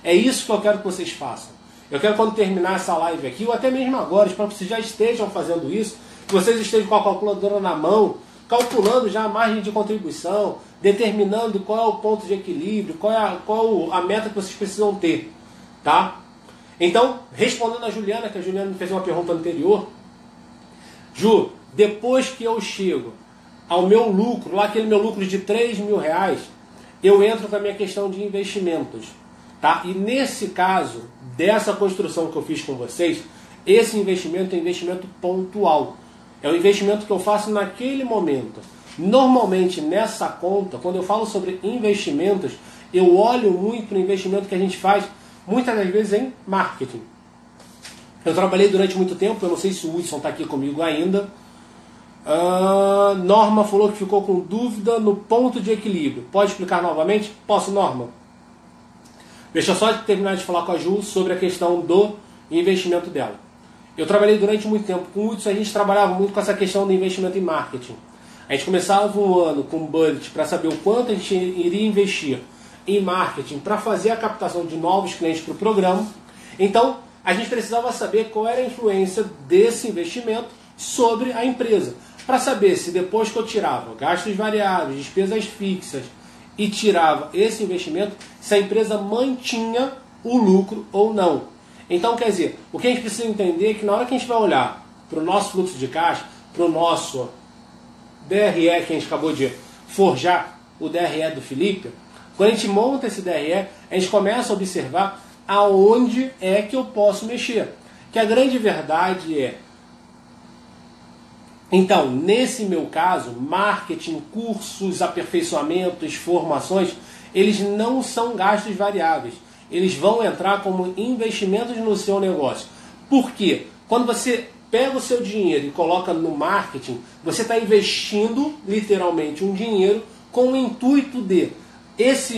É isso que eu quero que vocês façam. Eu quero quando terminar essa live aqui, ou até mesmo agora, espero que vocês já estejam fazendo isso, que vocês estejam com a calculadora na mão, calculando já a margem de contribuição, determinando qual é o ponto de equilíbrio, qual a meta que vocês precisam ter. Tá? Então, respondendo a Juliana, que a Juliana me fez uma pergunta anterior, Ju, depois que eu chego ao meu lucro, lá aquele meu lucro de R$3.000, eu entro com a minha questão de investimentos. Tá? E nesse caso, dessa construção que eu fiz com vocês, esse investimento é um investimento pontual. É um investimento que eu faço naquele momento. Normalmente, nessa conta, quando eu falo sobre investimentos, eu olho muito para o investimento que a gente faz, muitas das vezes em marketing. Eu trabalhei durante muito tempo, eu não sei se o Hudson está aqui comigo ainda. Norma falou que ficou com dúvida no ponto de equilíbrio. Pode explicar novamente? Posso, Norma? Deixa eu só terminar de falar com a Ju sobre a questão do investimento dela. Eu trabalhei durante muito tempo com o Hudson, a gente trabalhava muito com essa questão do investimento em marketing. A gente começava um ano com um budget para saber o quanto a gente iria investir em marketing para fazer a captação de novos clientes para o programa. Então, a gente precisava saber qual era a influência desse investimento sobre a empresa. Para saber se depois que eu tirava gastos variáveis, despesas fixas e tirava esse investimento, se a empresa mantinha o lucro ou não. Então, quer dizer, o que a gente precisa entender é que na hora que a gente vai olhar para o nosso fluxo de caixa, para o nosso DRE que a gente acabou de forjar, o DRE do Felipe, quando a gente monta esse DRE, a gente começa a observar aonde é que eu posso mexer. Que a grande verdade é, então, nesse meu caso, marketing, cursos, aperfeiçoamentos, formações, eles não são gastos variáveis. Eles vão entrar como investimentos no seu negócio. Por quê? Quando você pega o seu dinheiro e coloca no marketing, você está investindo, literalmente, um dinheiro com o intuito de esse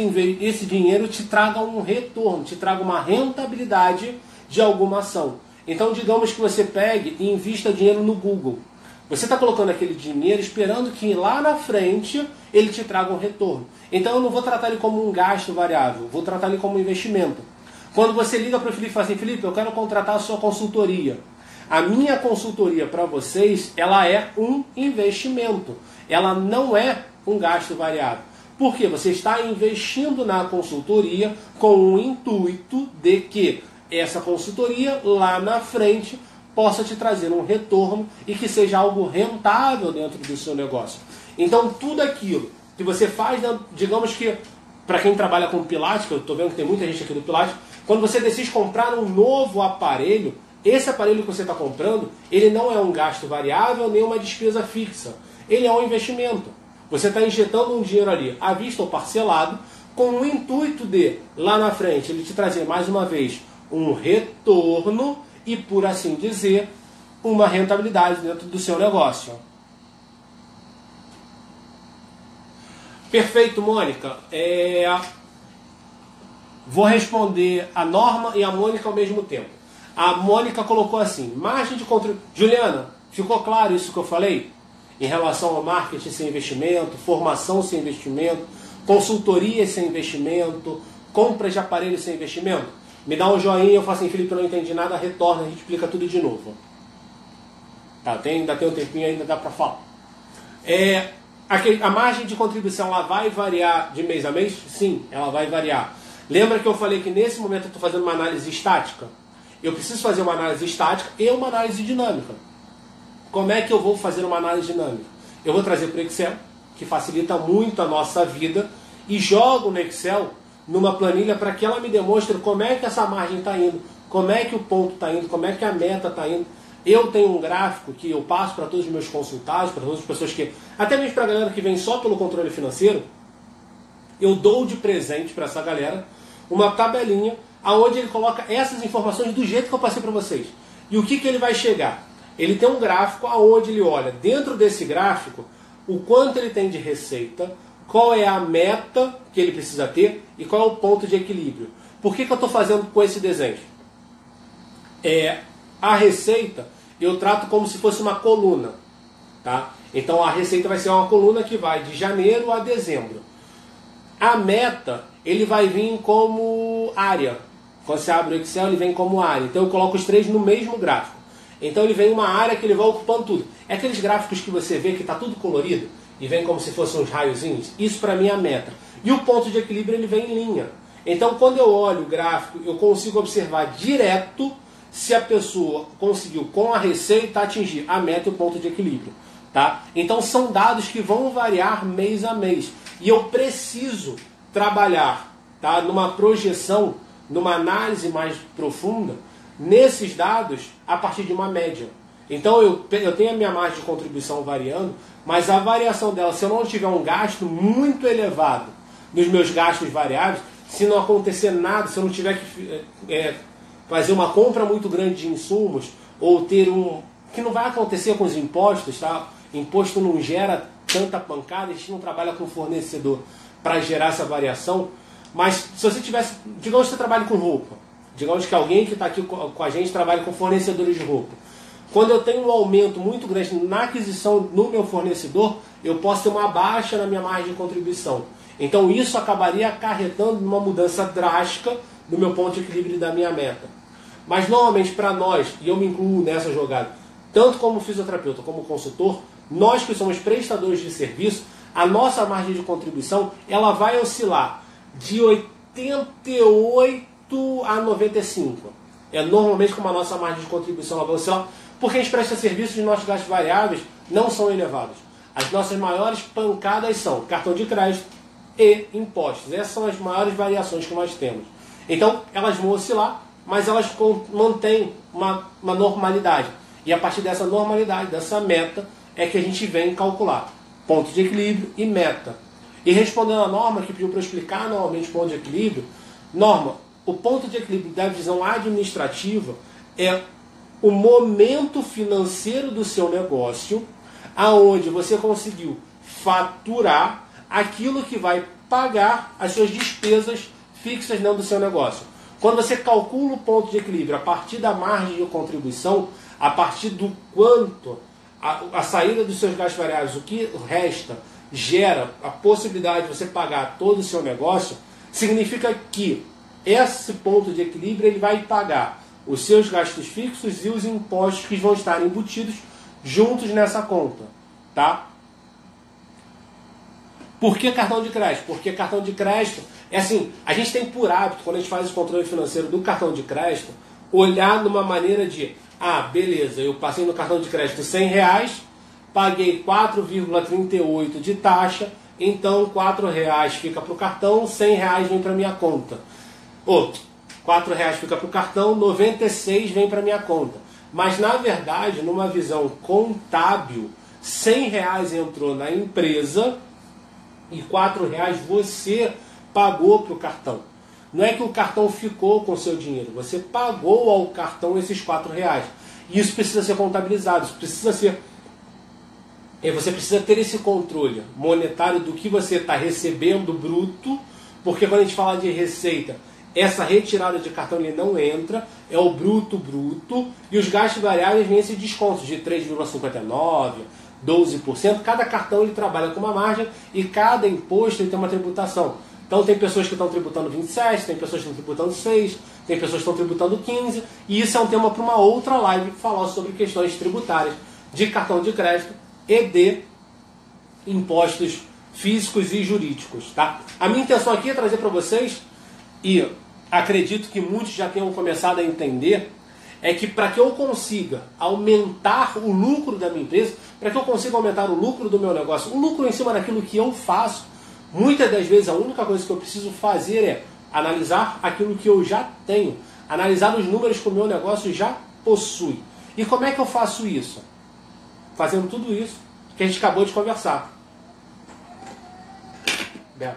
dinheiro te traga um retorno, te traga uma rentabilidade de alguma ação. Então, digamos que você pegue e invista dinheiro no Google. Você está colocando aquele dinheiro esperando que lá na frente ele te traga um retorno. Então eu não vou tratar ele como um gasto variável, vou tratar ele como um investimento. Quando você liga para o Felipe e fala assim, Felipe, eu quero contratar a sua consultoria. A minha consultoria para vocês, ela é um investimento. Ela não é um gasto variável. Por quê? Você está investindo na consultoria com o intuito de que essa consultoria lá na frente possa te trazer um retorno e que seja algo rentável dentro do seu negócio. Então, tudo aquilo que você faz, digamos que, para quem trabalha com Pilates, que eu estou vendo que tem muita gente aqui do Pilates, quando você decide comprar um novo aparelho, esse aparelho que você está comprando, ele não é um gasto variável nem uma despesa fixa. Ele é um investimento. Você está injetando um dinheiro ali, à vista ou parcelado, com o intuito de, lá na frente, ele te trazer mais uma vez um retorno e, por assim dizer, uma rentabilidade dentro do seu negócio. Perfeito, Mônica. Vou responder a Norma e a Mônica ao mesmo tempo. A Mônica colocou assim, margem de contribuição. Juliana, ficou claro isso que eu falei? Em relação ao marketing sem investimento, formação sem investimento, consultoria sem investimento, compras de aparelhos sem investimento? Me dá um joinha, eu falo assim, Felipe, eu não entendi nada, retorna, a gente explica tudo de novo. Tá, ainda tem um tempinho, ainda dá para falar. A margem de contribuição ela vai variar de mês a mês? Sim, ela vai variar. Lembra que eu falei que nesse momento eu estou fazendo uma análise estática? Eu preciso fazer uma análise estática e uma análise dinâmica. Como é que eu vou fazer uma análise dinâmica? Eu vou trazer para o Excel, que facilita muito a nossa vida, e jogo no Excel numa planilha para que ela me demonstre como é que essa margem está indo, como é que o ponto está indo, como é que a meta está indo. Eu tenho um gráfico que eu passo para todos os meus consultados, para todas as pessoas que, até mesmo para a galera que vem só pelo controle financeiro, eu dou de presente para essa galera uma tabelinha onde ele coloca essas informações do jeito que eu passei para vocês. E o que ele vai chegar? Ele tem um gráfico onde ele olha dentro desse gráfico o quanto ele tem de receita, qual é a meta que ele precisa ter e qual é o ponto de equilíbrio. Por que eu estou fazendo com esse desenho? A receita eu trato como se fosse uma coluna. Tá? Então a receita vai ser uma coluna que vai de janeiro a dezembro. A meta ele vai vir como área. Quando você abre o Excel ele vem como área. Então eu coloco os três no mesmo gráfico. Então ele vem uma área que ele vai ocupando tudo. É aqueles gráficos que você vê que está tudo colorido e vem como se fossem uns raiozinhos. Isso para mim é a meta. E o ponto de equilíbrio ele vem em linha. Então quando eu olho o gráfico eu consigo observar direto se a pessoa conseguiu com a receita atingir a meta e o ponto de equilíbrio. Tá? Então são dados que vão variar mês a mês. E eu preciso trabalhar, tá, numa projeção, numa análise mais profunda, nesses dados a partir de uma média. Então eu tenho a minha margem de contribuição variando, mas a variação dela, se eu não tiver um gasto muito elevado nos meus gastos variáveis, se não acontecer nada, se eu não tiver que fazer uma compra muito grande de insumos, ou ter que não vai acontecer com os impostos, tá? Imposto não gera tanta pancada, a gente não trabalha com fornecedor para gerar essa variação, mas se você tivesse, digamos que você trabalha com roupa, digamos que alguém que está aqui com a gente trabalha com fornecedores de roupa. Quando eu tenho um aumento muito grande na aquisição no meu fornecedor, eu posso ter uma baixa na minha margem de contribuição. Então isso acabaria acarretando numa mudança drástica do meu ponto de equilíbrio e da minha meta. Mas normalmente para nós, e eu me incluo nessa jogada, tanto como fisioterapeuta como consultor, nós que somos prestadores de serviço, a nossa margem de contribuição ela vai oscilar de 88 a 95. Normalmente como a nossa margem de contribuição ela vai oscilar, porque a gente presta serviços e nossos gastos variáveis não são elevados. As nossas maiores pancadas são cartão de crédito e impostos. Essas são as maiores variações que nós temos. Então, elas vão oscilar, mas elas mantêm uma normalidade. E a partir dessa normalidade, dessa meta, é que a gente vem calcular ponto de equilíbrio e meta. E respondendo a Norma, que pediu para eu explicar normalmente o ponto de equilíbrio, Norma, o ponto de equilíbrio da visão administrativa é o momento financeiro do seu negócio, aonde você conseguiu faturar aquilo que vai pagar as suas despesas fixas dentro do seu negócio. Quando você calcula o ponto de equilíbrio a partir da margem de contribuição, a partir do quanto a saída dos seus gastos variáveis, o que resta, gera a possibilidade de você pagar todo o seu negócio, significa que esse ponto de equilíbrio ele vai pagar os seus gastos fixos e os impostos que vão estar embutidos juntos nessa conta. Tá? Por que cartão de crédito? Porque cartão de crédito é assim, a gente tem por hábito, quando a gente faz o controle financeiro do cartão de crédito, olhar numa maneira de, beleza, eu passei no cartão de crédito R$100, paguei 4,38 de taxa, então R$4 fica para o cartão, R$100 vem para minha conta. R$4 fica para o cartão, 96 vem para minha conta. Mas na verdade, numa visão contábil, R$100 entrou na empresa e R$4 você pagou para o cartão. Não é que o cartão ficou com o seu dinheiro, você pagou ao cartão esses R$4. E isso precisa ser contabilizado, isso precisa ser... Você precisa ter esse controle monetário do que você está recebendo bruto, porque quando a gente fala de receita, essa retirada de cartão ele não entra, é o bruto, e os gastos variáveis vêm esse desconto de 3,59, 12%, cada cartão ele trabalha com uma margem e cada imposto ele tem uma tributação. Então tem pessoas que estão tributando 27%, tem pessoas que estão tributando 6%, tem pessoas que estão tributando 15%, e isso é um tema para uma outra live, falar sobre questões tributárias de cartão de crédito e de impostos físicos e jurídicos. Tá? A minha intenção aqui é trazer para vocês, e acredito que muitos já tenham começado a entender, é que para que eu consiga aumentar o lucro da minha empresa, para que eu consiga aumentar o lucro do meu negócio, o lucro em cima daquilo que eu faço, muitas das vezes a única coisa que eu preciso fazer é analisar aquilo que eu já tenho, analisar os números que o meu negócio já possui. E como é que eu faço isso? Fazendo tudo isso que a gente acabou de conversar. Bela.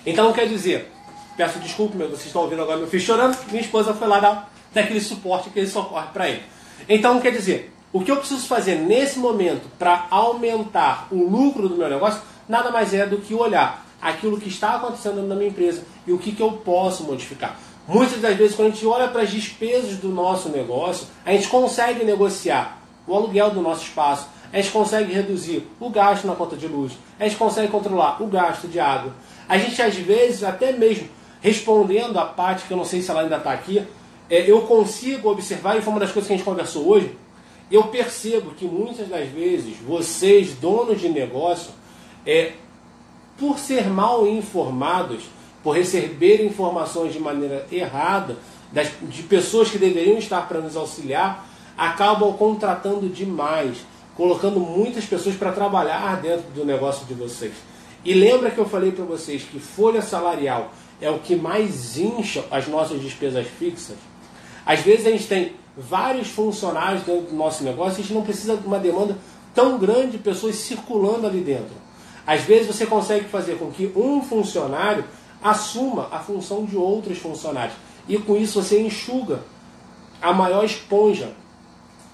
Então quer dizer, peço desculpa, vocês estão ouvindo agora meu filho chorando, minha esposa foi lá dar aquele suporte, aquele socorro para ele. Então quer dizer, o que eu preciso fazer nesse momento para aumentar o lucro do meu negócio, nada mais é do que olhar aquilo que está acontecendo na minha empresa e o que eu posso modificar. Muitas das vezes, quando a gente olha para as despesas do nosso negócio, a gente consegue negociar o aluguel do nosso espaço, a gente consegue reduzir o gasto na conta de luz, a gente consegue controlar o gasto de água. A gente, às vezes, até mesmo respondendo a Paty, que eu não sei se ela ainda está aqui, eu consigo observar, e foi uma das coisas que a gente conversou hoje, eu percebo que muitas das vezes, vocês, donos de negócio, por ser mal informados, por receber informações de maneira errada, de pessoas que deveriam estar para nos auxiliar, acabam contratando demais, colocando muitas pessoas para trabalhar dentro do negócio de vocês. E lembra que eu falei para vocês que folha salarial é o que mais incha as nossas despesas fixas? Às vezes a gente tem vários funcionários dentro do nosso negócio e a gente não precisa de uma demanda tão grande de pessoas circulando ali dentro. Às vezes você consegue fazer com que um funcionário assuma a função de outros funcionários. E com isso você enxuga a maior esponja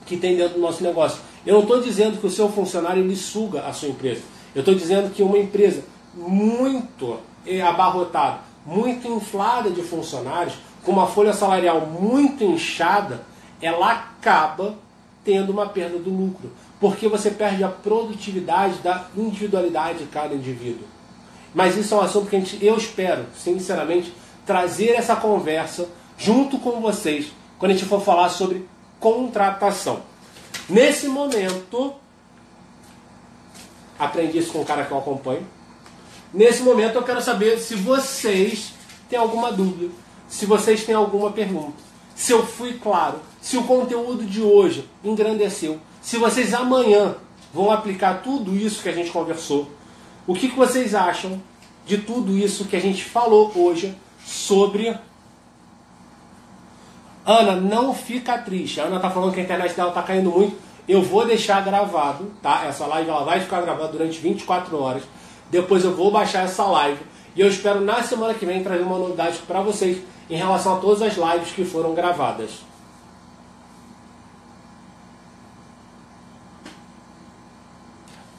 que tem dentro do nosso negócio. Eu não estou dizendo que o seu funcionário ele suga a sua empresa. Eu estou dizendo que uma empresa muito abarrotada, muito inflada de funcionários, com uma folha salarial muito inchada, ela acaba tendo uma perda do lucro. Porque você perde a produtividade da individualidade de cada indivíduo. Mas isso é um assunto que eu espero, sinceramente, trazer essa conversa junto com vocês, quando a gente for falar sobre contratação. Nesse momento, aprendi isso com o cara que eu acompanho. Nesse momento eu quero saber se vocês têm alguma dúvida, se vocês têm alguma pergunta, se eu fui claro, se o conteúdo de hoje engrandeceu, se vocês amanhã vão aplicar tudo isso que a gente conversou. O que vocês acham de tudo isso que a gente falou hoje sobre... Ana, não fica triste. A Ana está falando que a internet dela está caindo muito. Eu vou deixar gravado, tá? Essa live ela vai ficar gravada durante 24 horas. Depois eu vou baixar essa live. E eu espero na semana que vem trazer uma novidade para vocês em relação a todas as lives que foram gravadas.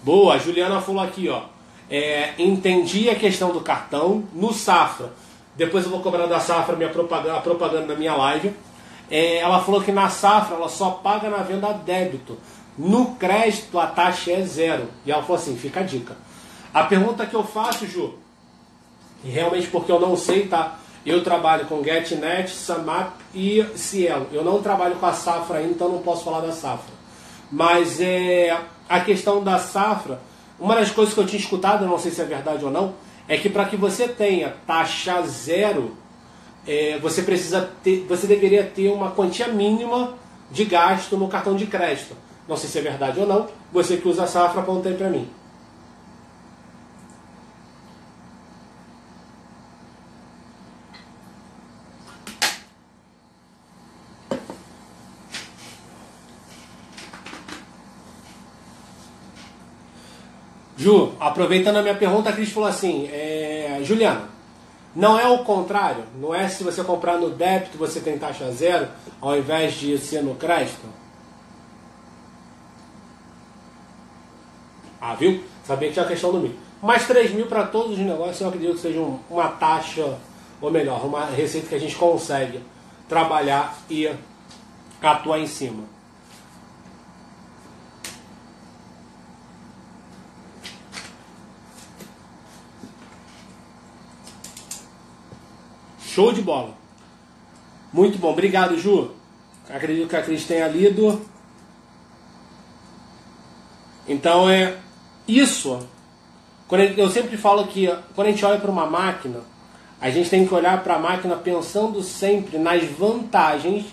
Boa, a Juliana falou aqui, ó. Entendi a questão do cartão no Safra. Depois eu vou cobrar da Safra a propaganda da minha live. Ela falou que na Safra ela só paga na venda a débito. No crédito a taxa é 0. E ela falou assim, fica a dica. A pergunta que eu faço, Ju, e realmente porque eu não sei, tá? Eu trabalho com GetNet, Samap e Cielo. Eu não trabalho com a Safra ainda, então não posso falar da Safra. Mas a questão da Safra, uma das coisas que eu tinha escutado, eu não sei se é verdade ou não, é que para que você tenha taxa 0, você deveria ter uma quantia mínima de gasto no cartão de crédito. Não sei se é verdade ou não. Você que usa a Safra, aponta aí para mim. Ju, aproveitando a minha pergunta, a Cris falou assim, Juliana, não é o contrário? Não é se você comprar no débito você tem taxa 0, ao invés de ser no crédito? Ah, viu? Sabia que tinha a questão do mínimo. Mas 3 mil para todos os negócios, eu acredito que seja uma taxa, ou melhor, uma receita que a gente consegue trabalhar e atuar em cima. Show de bola. Muito bom. Obrigado, Ju. Acredito que a Cris tenha lido. Então é isso. Eu sempre falo que quando a gente olha para uma máquina, a gente tem que olhar para a máquina pensando sempre nas vantagens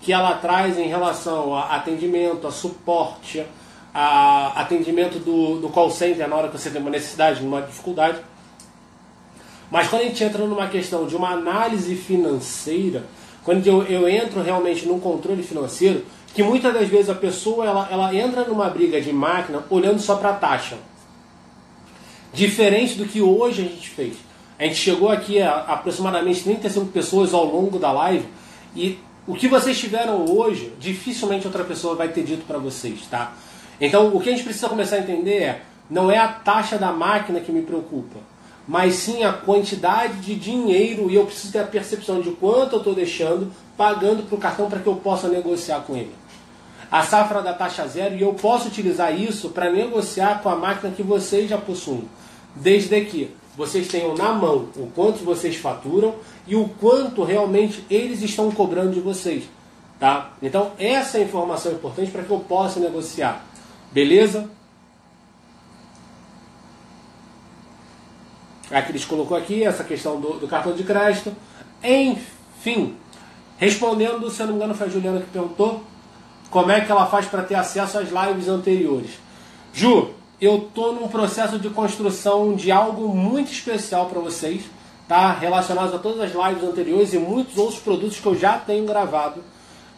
que ela traz em relação a atendimento, a suporte, a atendimento do call center na hora que você tem uma necessidade, uma dificuldade. Mas quando a gente entra numa questão de uma análise financeira, quando eu entro realmente num controle financeiro, que muitas das vezes a pessoa ela entra numa briga de máquina olhando só para a taxa. Diferente do que hoje a gente fez. A gente chegou aqui a aproximadamente 35 pessoas ao longo da live e o que vocês tiveram hoje, dificilmente outra pessoa vai ter dito para vocês, tá? Então o que a gente precisa começar a entender não é a taxa da máquina que me preocupa, mas sim a quantidade de dinheiro, e eu preciso ter a percepção de quanto eu estou deixando, pagando para o cartão para que eu possa negociar com ele. A safra da taxa zero, e eu posso utilizar isso para negociar com a máquina que vocês já possuem, desde que vocês tenham na mão o quanto vocês faturam e o quanto realmente eles estão cobrando de vocês. Tá? Então essa é a informação importante para que eu possa negociar. Beleza? A Cris colocou aqui essa questão do cartão de crédito. Enfim, respondendo, se eu não me engano foi a Juliana que perguntou como é que ela faz para ter acesso às lives anteriores. Ju, eu estou num processo de construção de algo muito especial para vocês, tá? Relacionado a todas as lives anteriores e muitos outros produtos que eu já tenho gravado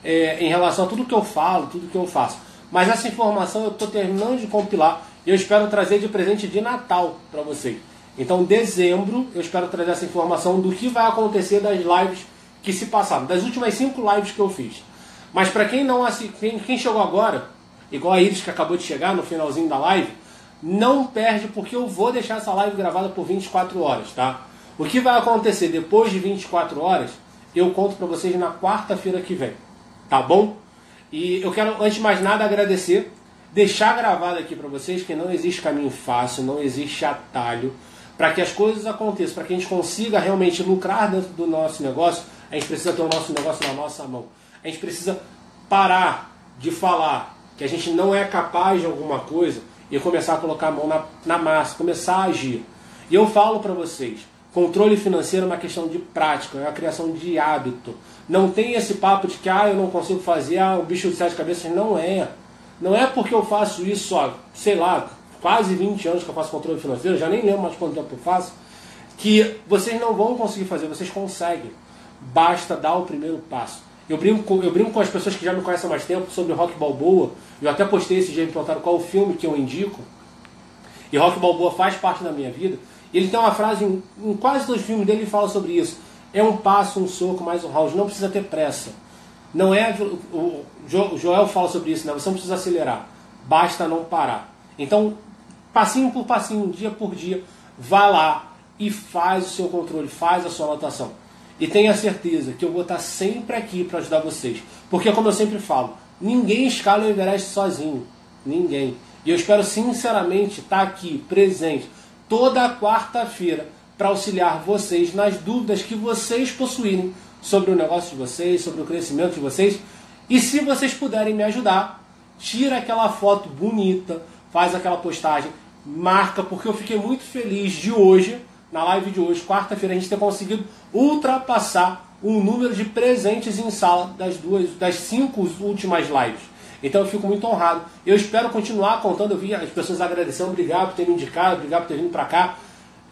em relação a tudo que eu falo, tudo que eu faço. Mas essa informação eu estou terminando de compilar e eu espero trazer de presente de Natal para vocês. Então, em dezembro, eu espero trazer essa informação do que vai acontecer das lives que se passaram, das últimas 5 lives que eu fiz. Mas para quem não quem chegou agora, igual a Iris que acabou de chegar no finalzinho da live, não perde, porque eu vou deixar essa live gravada por 24 horas, tá? O que vai acontecer depois de 24 horas, eu conto para vocês na quarta-feira que vem, tá bom? E eu quero, antes de mais nada, agradecer, deixar gravado aqui para vocês que não existe caminho fácil, não existe atalho. Para que as coisas aconteçam, para que a gente consiga realmente lucrar dentro do nosso negócio, a gente precisa ter o nosso negócio na nossa mão. A gente precisa parar de falar que a gente não é capaz de alguma coisa e começar a colocar a mão na massa, começar a agir. E eu falo para vocês, controle financeiro é uma questão de prática, é uma criação de hábito. Não tem esse papo de que eu não consigo fazer, o bicho de 7 cabeças. Não é. Não é porque eu faço isso, sei lá, quase 20 anos que eu faço controle financeiro, já nem lembro mais quanto tempo eu faço, que vocês não vão conseguir fazer, vocês conseguem. Basta dar o primeiro passo. Eu brinco com as pessoas que já me conhecem há mais tempo sobre Rocky Balboa. Eu até postei esse dia, me perguntaram qual o filme que eu indico. E Rocky Balboa faz parte da minha vida. E ele tem uma frase, em quase todos os filmes dele, ele fala sobre isso. É um passo, um soco, mais um round. Não precisa ter pressa. Não é, o Joel fala sobre isso, né? Você não precisa acelerar. Basta não parar. Então, passinho por passinho, dia por dia, vá lá e faz o seu controle, faz a sua anotação. E tenha certeza que eu vou estar sempre aqui para ajudar vocês. Porque, como eu sempre falo, ninguém escala o Everest sozinho. Ninguém. E eu espero sinceramente estar aqui, presente, toda quarta-feira, para auxiliar vocês nas dúvidas que vocês possuírem sobre o negócio de vocês, sobre o crescimento de vocês. E se vocês puderem me ajudar, tira aquela foto bonita, faz aquela postagem, marca, porque eu fiquei muito feliz de hoje, na live de hoje, quarta-feira, a gente ter conseguido ultrapassar o número de presentes em sala das 5 últimas lives. Então eu fico muito honrado. Eu espero continuar contando, eu vi as pessoas agradecendo, obrigado por ter me indicado, obrigado por ter vindo para cá.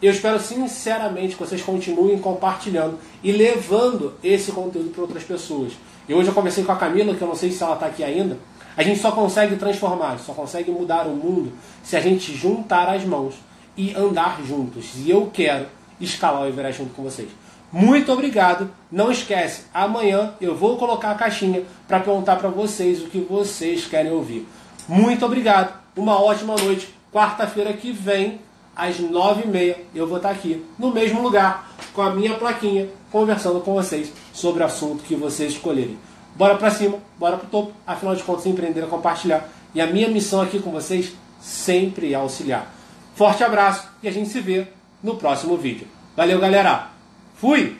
Eu espero sinceramente que vocês continuem compartilhando e levando esse conteúdo para outras pessoas. E hoje eu conversei com a Camila, que eu não sei se ela está aqui ainda. A gente só consegue transformar, só consegue mudar o mundo se a gente juntar as mãos e andar juntos. E eu quero escalar o Everest junto com vocês. Muito obrigado. Não esquece, amanhã eu vou colocar a caixinha para perguntar para vocês o que vocês querem ouvir. Muito obrigado. Uma ótima noite. Quarta-feira que vem, às 9h30, eu vou estar aqui no mesmo lugar, com a minha plaquinha, conversando com vocês sobre o assunto que vocês escolherem. Bora pra cima, bora pro topo. Afinal de contas, empreender é compartilhar. E a minha missão aqui com vocês sempre é auxiliar. Forte abraço e a gente se vê no próximo vídeo. Valeu, galera. Fui!